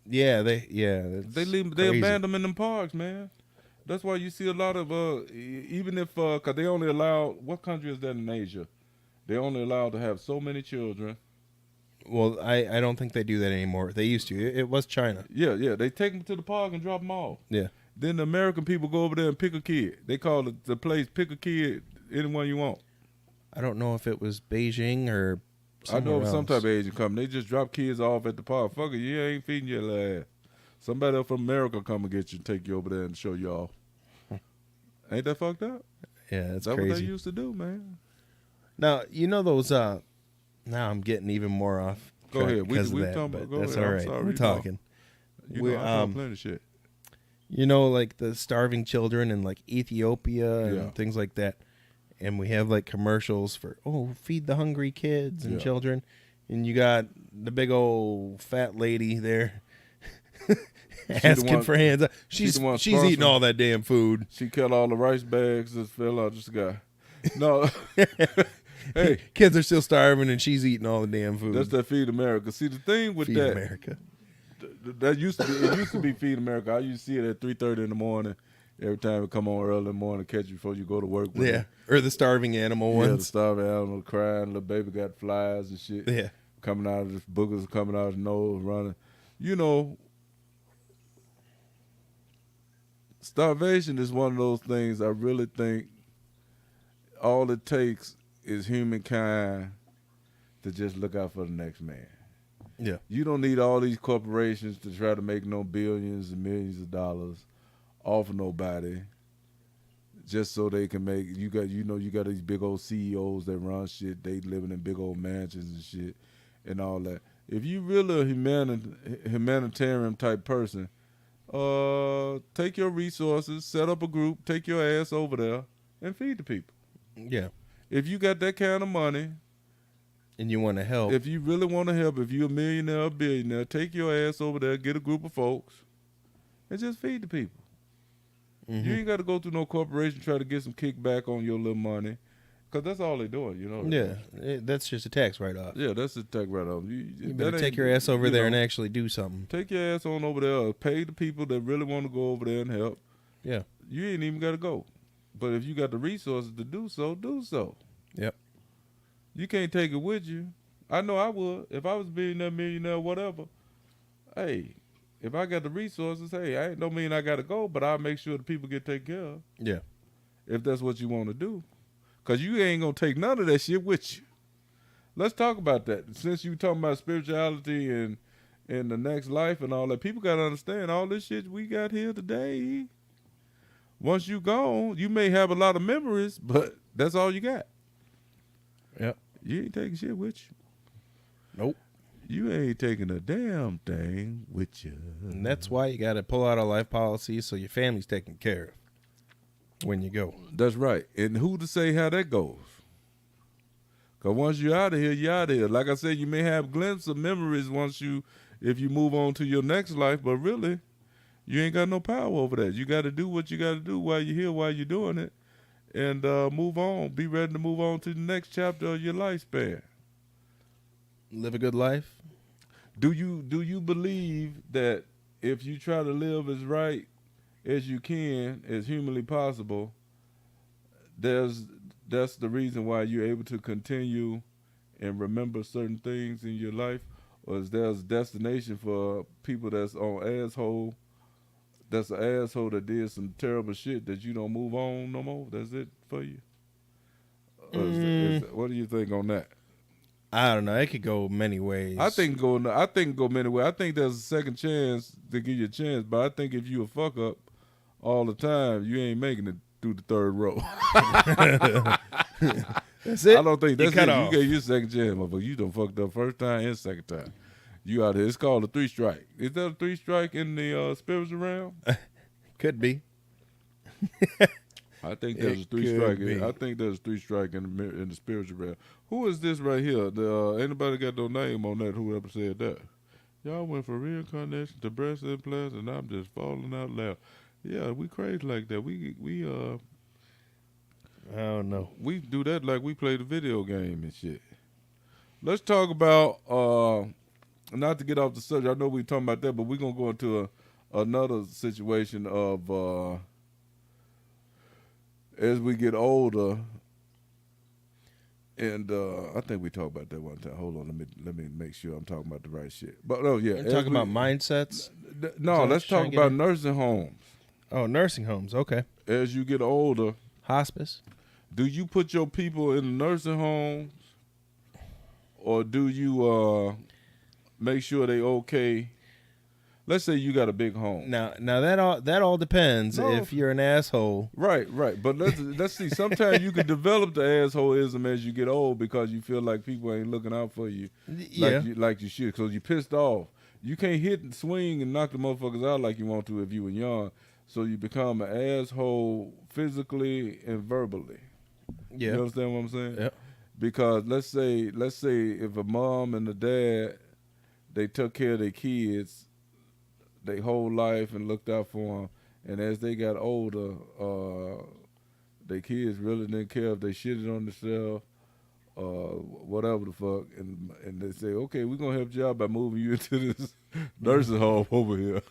Yeah, They crazy. abandon them in them parks, man. That's why you see a lot of even if cause they only allow, what country is that in Asia? They only allowed to have so many children. Well, I don't think they do that anymore. They used to. It was China. Yeah, they take them to the park and drop them off. Yeah. Then the American people go over there and pick a kid. They call the place pick a kid, anyone you want. I don't know if it was Beijing or I know somewhere of some else. type of Asian company. They just drop kids off at the park. Fuck it, you ain't feeding your little ass. Somebody else from America come and get you, take you over there and show you off. Ain't that fucked up? Yeah, that's That's what they crazy. used to do, man. Now, you know those now I'm getting even more off. Go track ahead. We because of talking that, about. but Go that's ahead. all I'm right. sorry. We're You talking. You We, know, I talk plenty of shit. You know, like the starving children in like Ethiopia and Yeah. things like that. And we have like commercials for, feed the hungry kids and Yeah. children. And you got the big old fat lady there asking one- for hands. she's She's the one eating sponsoring. all that damn food. She killed all the rice bags that fell out. Just a guy. No. Hey, Kids are still starving and she's eating all the damn food. that's that Feed America. See, the thing with Feed that, America. that used to be, it used to be Feed America. I used to see it at 3:30 in the morning. Every time it come on early in the morning, catch you before you go to work. With Yeah. it. Or the starving animal Yeah, the ones. starving animal crying, little baby got flies and shit. Yeah. Coming out of his boogers, coming out of his nose, running. You know, starvation is one of those things I really think all it takes is humankind to just look out for the next man. Yeah. You don't need all these corporations to try to make no billions and millions of dollars off of nobody just so they can make you got these big old CEOs that run shit, they living in big old mansions and shit and all that. If you really a humanitarian type person, take your resources, set up a group, take your ass over there and feed the people. Yeah. If you got that kind of money, And you want to help. if you really want to help, if you're a millionaire or billionaire, take your ass over there, get a group of folks, and just feed the people. You ain't got to go through no corporation try to get some kickback on your little money, because that's all they're doing, you know. That's just a tax write-off. Yeah, that's a tax write-off. You better take your ass over there and actually do something. Take your ass on over there. Pay the people that really want to go over there and help. Yeah. You ain't even got to go. But if you got the resources to do so, do so. Yep. You can't take it with you. I know I would. If I was a billionaire, millionaire, whatever, hey, if I got the resources, hey, I don't mean I got to go, but I'll make sure the people get taken care of. Yeah. If that's what you want to do. Because you ain't going to take none of that shit with you. Let's talk about that. Since you talking about spirituality and the next life and all that, people got to understand all this shit we got here today. Once you gone, you may have a lot of memories, but that's all you got. Yep. You ain't taking shit with you. Nope. You ain't taking a damn thing with you. And that's why you got to pull out a life policy so your family's taken care of when you go. That's right. And who to say how that goes? Because once you're out of here, you're out of here. Like I said, you may have glimpses of memories if you move on to your next life, but really, you ain't got no power over that. You got to do what you got to do while you're here, while you're doing it, and move on. Be ready to move on to the next chapter of your lifespan. Live a good life. Do you believe that if you try to live as right as you can, as humanly possible, that's the reason why you're able to continue and remember certain things in your life? Or is there a destination for people that's on asshole, that's an asshole that did some terrible shit that you don't move on no more? That's it for you? Or what do you think on that? I don't know. It could go many ways. I think go many ways. I think there's a second chance to give you a chance, but I think if you a fuck up all the time, you ain't making it through the third row. That's it. I don't think that's it. Off. You gave you a second chance, motherfucker. You done fucked up first time and second time. You out here. It's called a 3 strike. Is that a 3 strike in the spiritual realm? Could be. I think there's a 3 strike. I think there's a 3 strike in the spiritual realm. Who is this right here? Anybody got no name on that? Whoever said that? Y'all went from reincarnation to breast implants, and I'm just falling out loud. Yeah, we crazy like that. We I don't know. We do that like we play the video game and shit. Let's talk about not to get off the subject. I know we talking about that, but we're gonna go into another situation of as we get older. And I think we talked about that one time. Hold on, let me make sure I'm talking about the right shit. But oh yeah, You're talking about mindsets. No, let's talk about nursing homes. Oh, nursing homes. Okay. As you get older, hospice. Do you put your people in the nursing homes, or do you make sure they okay? Let's say you got a big home. Now that all depends. No. If you're an asshole, right. But let's see. Sometimes you can develop the assholeism as you get old because you feel like people ain't looking out for you, like you should, because you pissed off. You can't hit and swing and knock the motherfuckers out like you want to if you were young. So you become an asshole physically and verbally. Yeah. You understand what I'm saying? Yeah. Because let's say if a mom and a dad, they took care of their kids their whole life and looked out for them, and as they got older, their kids really didn't care if they shitted on themselves, whatever the fuck, and they say, okay, we're gonna help you out by moving you into this nursing home over here.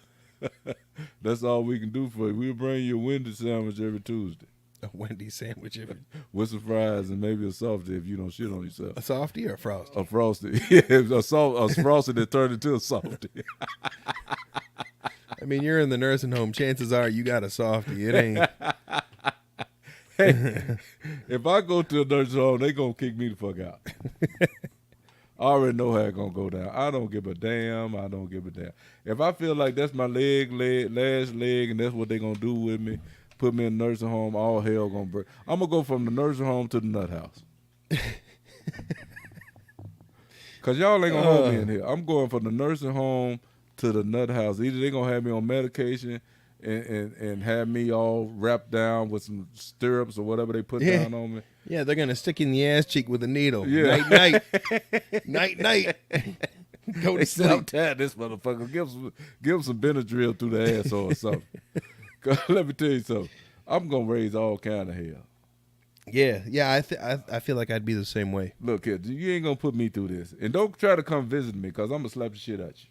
That's all we can do for you. We'll bring you a Wendy's sandwich every Tuesday. A Wendy's sandwich every with some fries and maybe a softie if you don't shit on yourself. A softie or a frosty? A frosty. Yeah, a frosty that turned into a softie. I mean, you're in the nursing home. Chances are you got a softie. It ain't. Hey, if I go to a nursing home, they gonna kick me the fuck out. I already know how it's gonna go down. I don't give a damn. I don't give a damn. If I feel like that's my last leg, and that's what they gonna do with me, put me in a nursing home, all hell gonna break. I'm gonna go from the nursing home to the nut house. Cause y'all ain't gonna hold me in here. I'm going from the nursing home to the nut house. Either they gonna have me on medication and have me all wrapped down with some stirrups or whatever they put down on me. Yeah, they're gonna stick you in the ass cheek with a needle. Yeah. Night, night. Go to sleep. Sometimes this motherfucker give him some Benadryl through the asshole or something. 'Cause let me tell you something. I'm gonna raise all kind of hell. Yeah. I feel like I'd be the same way. Look, kid, you ain't gonna put me through this, and don't try to come visit me, cause I'm gonna slap the shit out you.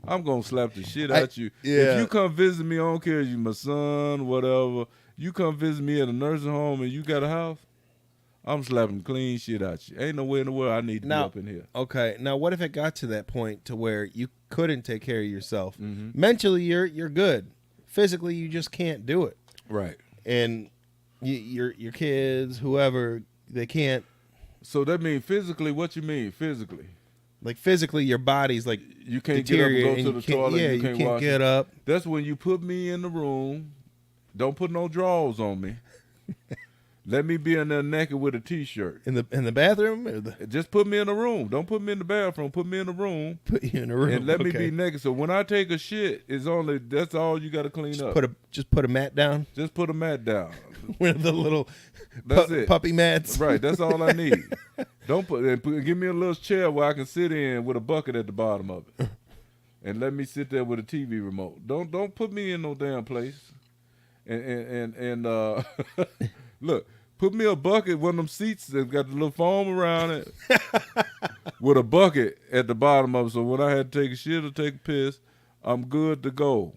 I'm gonna slap the shit out you. Yeah. If you come visit me, I don't care if you my son, whatever. You come visit me at a nursing home and you got a house, I'm slapping clean shit out you. Ain't no way in the world I need to be up in here. Okay, now what if it got to that point to where you couldn't take care of yourself? Mm-hmm. Mentally, you're good. Physically, you just can't do it. Right. And your kids, whoever, they can't. So that means physically, what you mean physically? Like physically, your body's like You can't get up and go to the toilet. Yeah, you can't wash get it. up. That's when you put me in the room. Don't put no drawers on me. Let me be in there naked with a t-shirt. In the bathroom? Or Just put me in the room. Don't put me in the bathroom. Put me in the room. put you in a room. And let me be naked. So when I take a shit, that's all you got to clean up. Just put a mat down. Just put a mat down. One of the little That's it. puppy mats. Right. That's all I need. Give me a little chair where I can sit in with a bucket at the bottom of it, and let me sit there with a TV remote. Don't put me in no damn place. And look. Put me a bucket, one of them seats that got the little foam around it, with a bucket at the bottom of it. So when I had to take a shit or take a piss, I'm good to go.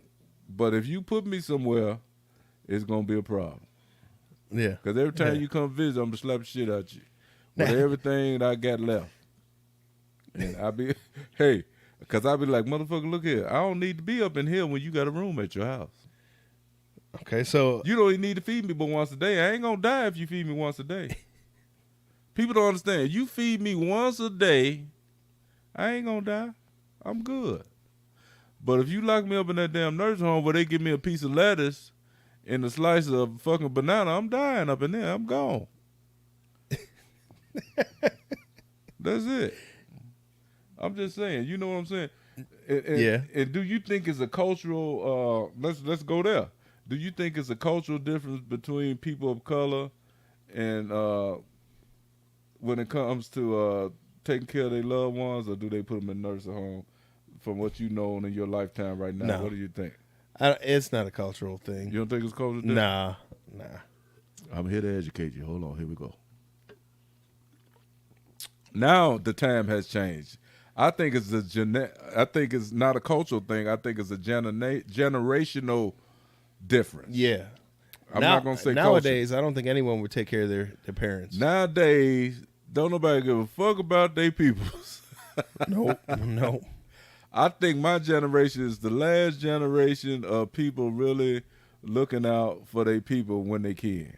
But if you put me somewhere, it's going to be a problem. Yeah. Because every time you come visit, I'm going to slap the shit out you with everything that I got left. And I be, because I be like, motherfucker, look here. I don't need to be up in here when you got a room at your house. Okay, so You don't even need to feed me but once a day. I ain't gonna die if you feed me once a day. People don't understand. You feed me once a day, I ain't gonna die. I'm good. But if you lock me up in that damn nursing home where they give me a piece of lettuce and a slice of fucking banana, I'm dying up in there. I'm gone. That's it. I'm just saying. You know what I'm saying? Yeah. And do you think it's a cultural? Let's go there. Do you think it's a cultural difference between people of color and when it comes to taking care of their loved ones, or do they put them in nursing home? From what you know in your lifetime right now, No. what do you think? It's not a cultural thing. You don't think it's cultural difference? Nah. I'm here to educate you. Hold on, here we go. Now the time has changed. I think it's I think it's not a cultural thing. I think it's a generational difference. Yeah. I'm not gonna say nowadays. I don't think anyone would take care of their parents. Nowadays, don't nobody give a fuck about their peoples. Nope. I think my generation is the last generation of people really looking out for their people when they can.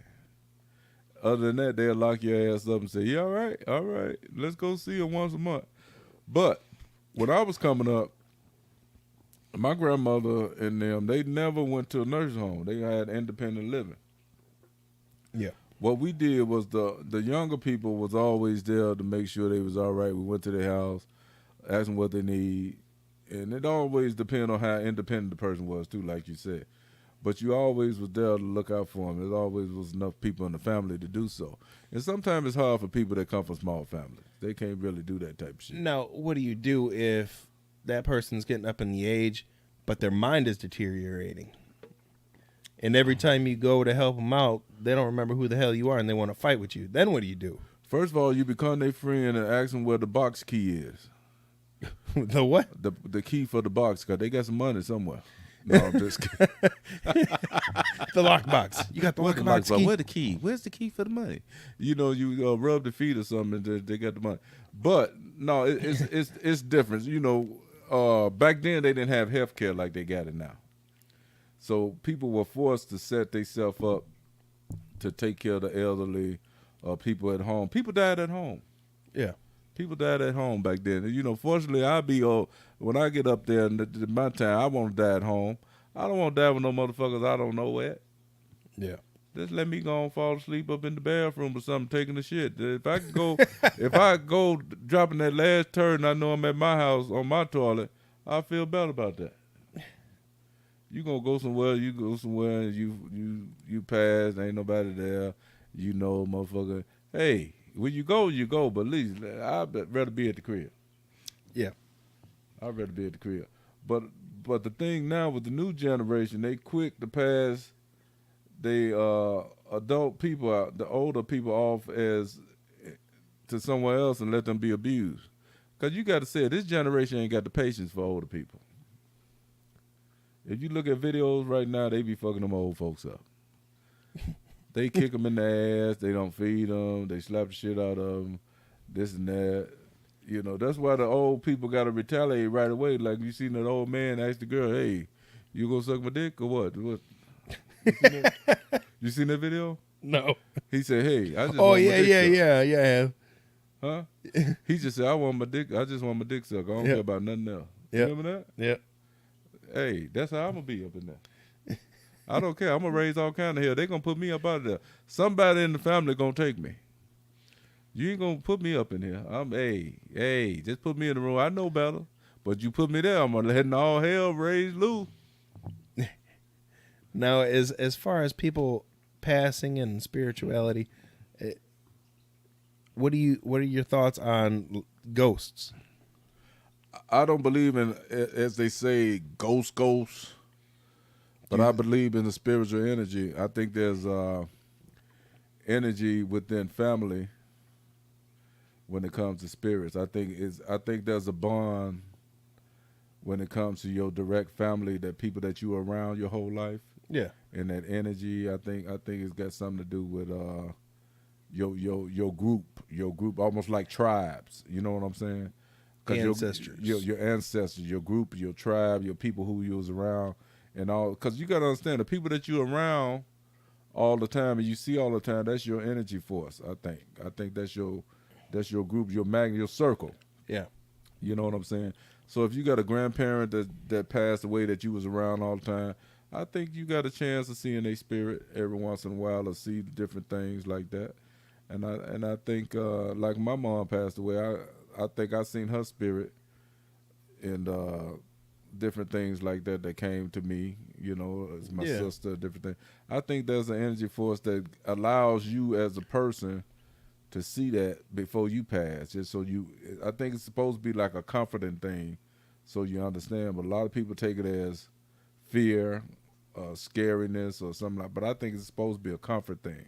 Other than that, they'll lock your ass up and say, "Yeah, all right, let's go see her once a month." But when I was coming up, my grandmother and them, they never went to a nursing home. They had independent living. Yeah. What we did was the younger people was always there to make sure they was all right. We went to their house, asked them what they need, and it always depended on how independent the person was too, like you said. But you always was there to look out for them. There always was enough people in the family to do so. And sometimes it's hard for people that come from small families. They can't really do that type of shit. Now, what do you do if that person's getting up in the age, but their mind is deteriorating? And every time you go to help them out, they don't remember who the hell you are and they want to fight with you. Then what do you do? First of all, you become their friend and ask them where the box key is. The what? The key for the box, because they got some money somewhere. No, I'm just kidding. The lockbox. You got the lockbox key. Where's the key? Where's the key for the money? You know, you rub the feet or something, and they got the money. But no, it's different. You know, back then they didn't have health care like they got it now. So people were forced to set themselves up to take care of the elderly, people at home. People died at home. Yeah. People died at home back then. You know, fortunately, I be old. When I get up there in my time, I want to die at home. I don't want to die with no motherfuckers I don't know at. Yeah. Just let me go and fall asleep up in the bathroom or something, taking a shit. If I could go, if I go dropping that last turn, I know I'm at my house on my toilet. I feel better about that. You gonna go somewhere? You go somewhere. You pass. Ain't nobody there. You know, motherfucker. Hey, when you go, you go. But at least I'd rather be at the crib. Yeah. I'd rather be at the crib. But the thing now with the new generation, they quick to pass they adult people out, the older people off as to somewhere else and let them be abused. Cause you got to say this generation ain't got the patience for older people. If you look at videos right now, they be fucking them old folks up. They kick them in the ass. They don't feed them. They slap the shit out of them. This and that. You know, that's why the old people got to retaliate right away. Like you seen that old man ask the girl, "Hey, you gonna suck my dick or what?" You seen that video? No. He said, "Hey, I just Oh want my dick sucked." yeah. Huh? He just said, "I want my dick. I just want my dick sucked. I don't care about nothing else." Yep. Remember that? Yeah. Hey, that's how I'm gonna be up in there. I don't care. I'm gonna raise all kind of hell. They gonna put me up out of there. Somebody in the family gonna take me. You ain't gonna put me up in here. Hey, just put me in the room. I know better, but you put me there, I'm gonna let all hell raise loose. Now, as far as people passing and spirituality, what are your thoughts on ghosts? I don't believe in, as they say, ghosts. But I believe in the spiritual energy. I think there's energy within family when it comes to spirits. I think there's a bond when it comes to your direct family, that people that you are around your whole life. Yeah. And that energy, I think it's got something to do with your group, almost like tribes. You know what I'm saying? Ancestors. Your ancestors, your group, your tribe, your people who you was around. And all, because you got to understand, the people that you're around all the time and you see all the time, that's your energy force. I think that's your group, your magnet, your circle. Yeah. You know what I'm saying? So if you got a grandparent that passed away that you was around all the time, I think you got a chance of seeing their spirit every once in a while, or see different things like that. And I think like my mom passed away, I think I seen her spirit and different things like that came to me, you know, as my sister, different things. I think there's an energy force that allows you as a person to see that before you pass, just so I think it's supposed to be like a comforting thing, so you understand. But a lot of people take it as fear, scariness, or something like. But I think it's supposed to be a comfort thing,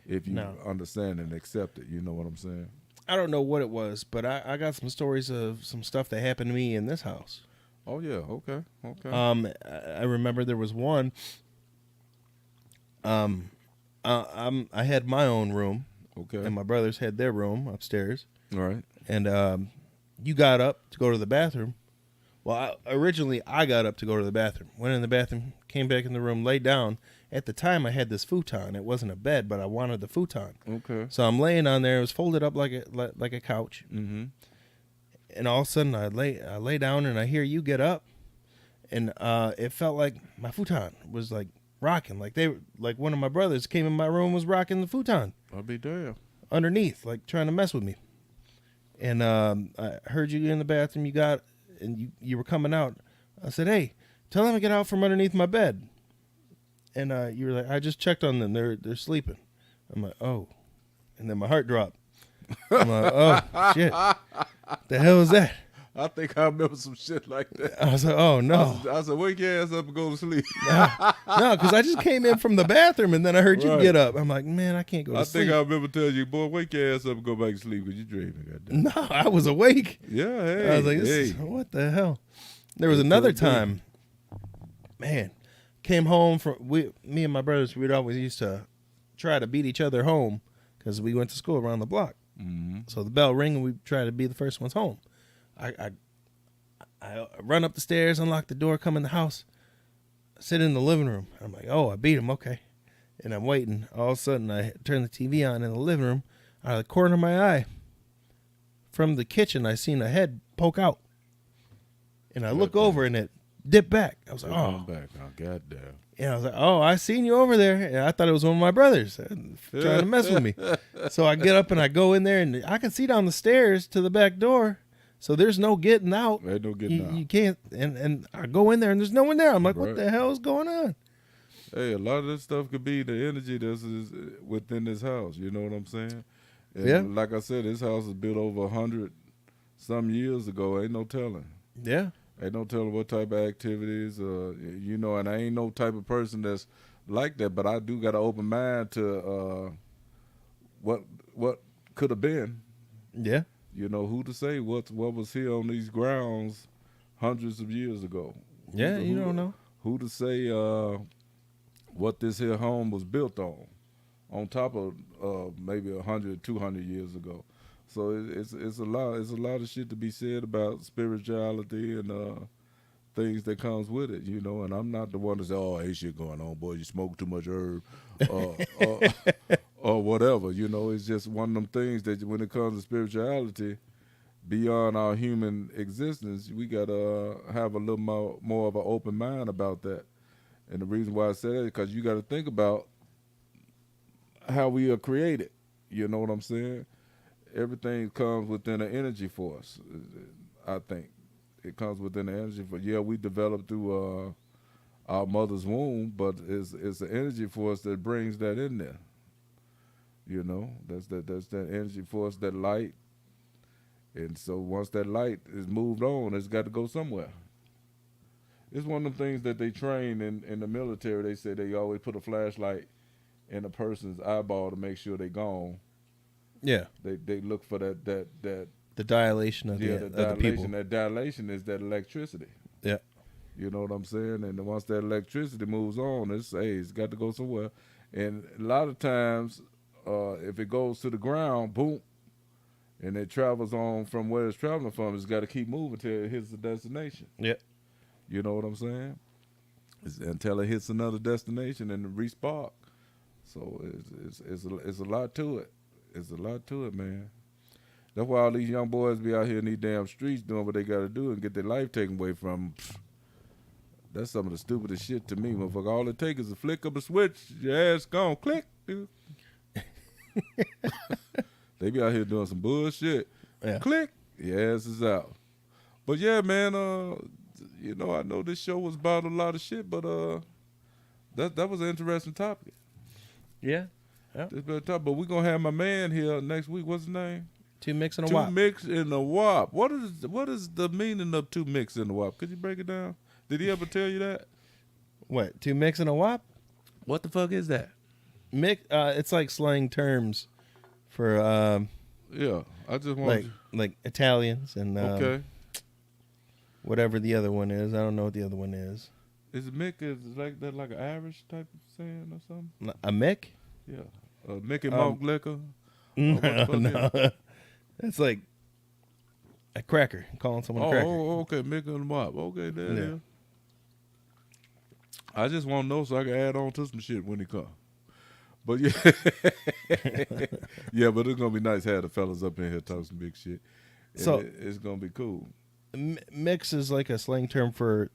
if you understand and accept it. You know what I'm saying? I don't know what it was, but I got some stories of some stuff that happened to me in this house. Oh yeah, okay. I remember there was one. I had my own room. Okay. And my brothers had their room upstairs. All right. And you got up to go to the bathroom. Well, originally I got up to go to the bathroom. Went in the bathroom, came back in the room, laid down. At the time, I had this futon. It wasn't a bed, but I wanted the futon. Okay. So I'm laying on there. It was folded up like a couch. Mm-hmm. And all of a sudden, I lay down and I hear you get up, and it felt like my futon was like rocking, like one of my brothers came in my room, was rocking the futon. I'll be damned. Underneath, like trying to mess with me. And I heard you in the bathroom. You got, and you were coming out. I said, "Hey, tell them to get out from underneath my bed." And you were like, "I just checked on them. They're sleeping." I'm like, "Oh," and then my heart dropped. I'm like, "Oh shit, the hell is that?" I think I remember some shit like that. I was like, "Oh no!" I said, "Wake your ass up and go to sleep." No, because I just came in from the bathroom and then I heard you get up. I'm like, "Man, I can't go to sleep." I think I remember telling you, "Boy, wake your ass up and go back to sleep because you're dreaming." Goddamn. No, I was awake. Yeah, hey. I was like, what the hell? There was another time, man, came home from, me and my brothers, we'd always used to try to beat each other home because we went to school around the block. Mm-hmm. So the bell ring and we try to be the first ones home. I run up the stairs, unlock the door, come in the house, sit in the living room. I'm like, oh, I beat him, okay. And I'm waiting. All of a sudden, I turn the TV on in the living room. Out of the corner of my eye, from the kitchen, I seen a head poke out. And I look over and it dipped back. I was like, Come oh. back now, goddamn. And I was like, oh, I seen you over there. And I thought it was one of my brothers trying to mess with me. So I get up and I go in there and I can see down the stairs to the back door. So there's no getting out. Ain't no getting out. You can't. And I go in there and there's no one there. I'm like, Right. what the hell is going on? Hey, a lot of this stuff could be the energy that's within this house. You know what I'm saying? And Yeah. like I said, this house was built over 100 some years ago. Ain't no telling. Yeah. Ain't no telling what type of activities, you know, and I ain't no type of person that's like that, but I do got an open mind to what could have been. Yeah. You know, who to say what was here on these grounds hundreds of years ago. Yeah, you don't know. Who to say what this here home was built on top of maybe 100, 200 years ago. So it's a lot of shit to be said about spirituality and things that comes with it, you know. And I'm not the one to say, "Oh, ain't shit going on, boy. You smoke too much herb," or whatever. You know, it's just one of them things that when it comes to spirituality, beyond our human existence, we gotta have a little more of an open mind about that. And the reason why I say that is because you got to think about how we are created. You know what I'm saying? Everything comes within an energy force, I think. It comes within the energy force. Yeah, we developed through our mother's womb, but it's the energy force that brings that in there. You know, that's that energy force, that light. And so once that light is moved on, it's got to go somewhere. It's one of them things that they train in the military. They say they always put a flashlight in a person's eyeball to make sure they're gone. Yeah. They look for that The dilation of, the of the dilation. people. That dilation is that electricity. Yeah. You know what I'm saying? And once that electricity moves on, it's got to go somewhere. And a lot of times, if it goes to the ground, boom, and it travels on from where it's traveling from, it's got to keep moving till it hits the destination. Yeah. You know what I'm saying? Until it hits another destination and it re-spark. So it's a lot to it. It's a lot to it, man. That's why all these young boys be out here in these damn streets doing what they got to do and get their life taken away from them. That's some of the stupidest shit to me, motherfucker. All it takes is a flick of a switch, your ass gone, click, dude. They be out here doing some bullshit. Yeah. Click, your ass is out. But yeah, man, you know, I know this show was about a lot of shit, but that was an interesting topic. Yeah. Yep. It's been a topic, but we're gonna have my man here next week. What's his name? Two mix and a Two wop. mix in a wop. What is the meaning of two mix in a wop? Could you break it down? Did he ever tell you that? What? Two mix and a wop? What the fuck is that? Mix. It's like slang terms for Yeah, I just want like Italians and okay. whatever the other one is. I don't know what the other one is. Is Mick is like that like an Irish type of saying or something? A Mick? Yeah, Mickey Malt liquor. No. That's like a cracker. Calling someone a cracker. Oh, okay, Mick and Mop. Okay, there it Yeah. is. I just want to know so I can add on to some shit when he come. But yeah, yeah, but it's gonna be nice to have the fellas up in here talk some big shit. And So- it's gonna be cool. Mix is like a slang term for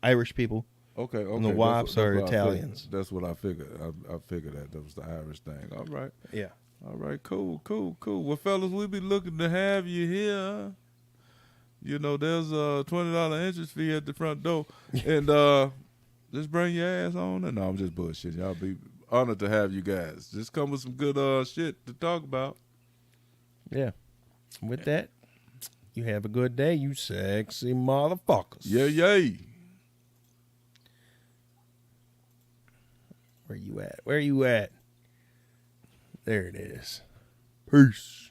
Irish people. Okay. And the wops are what I Italians. figured. That's what I figured. I figured that was the Irish thing. All right. Yeah. All right, cool. Well, fellas, we be looking to have you here. You know, there's a $20 entrance fee at the front door, and just bring your ass on. And no, I'm just bullshitting. I'll be honored to have you guys. Just come with some good shit to talk about. Yeah. With that, you have a good day, you sexy motherfuckers. Yay. Where you at? There it is. Peace.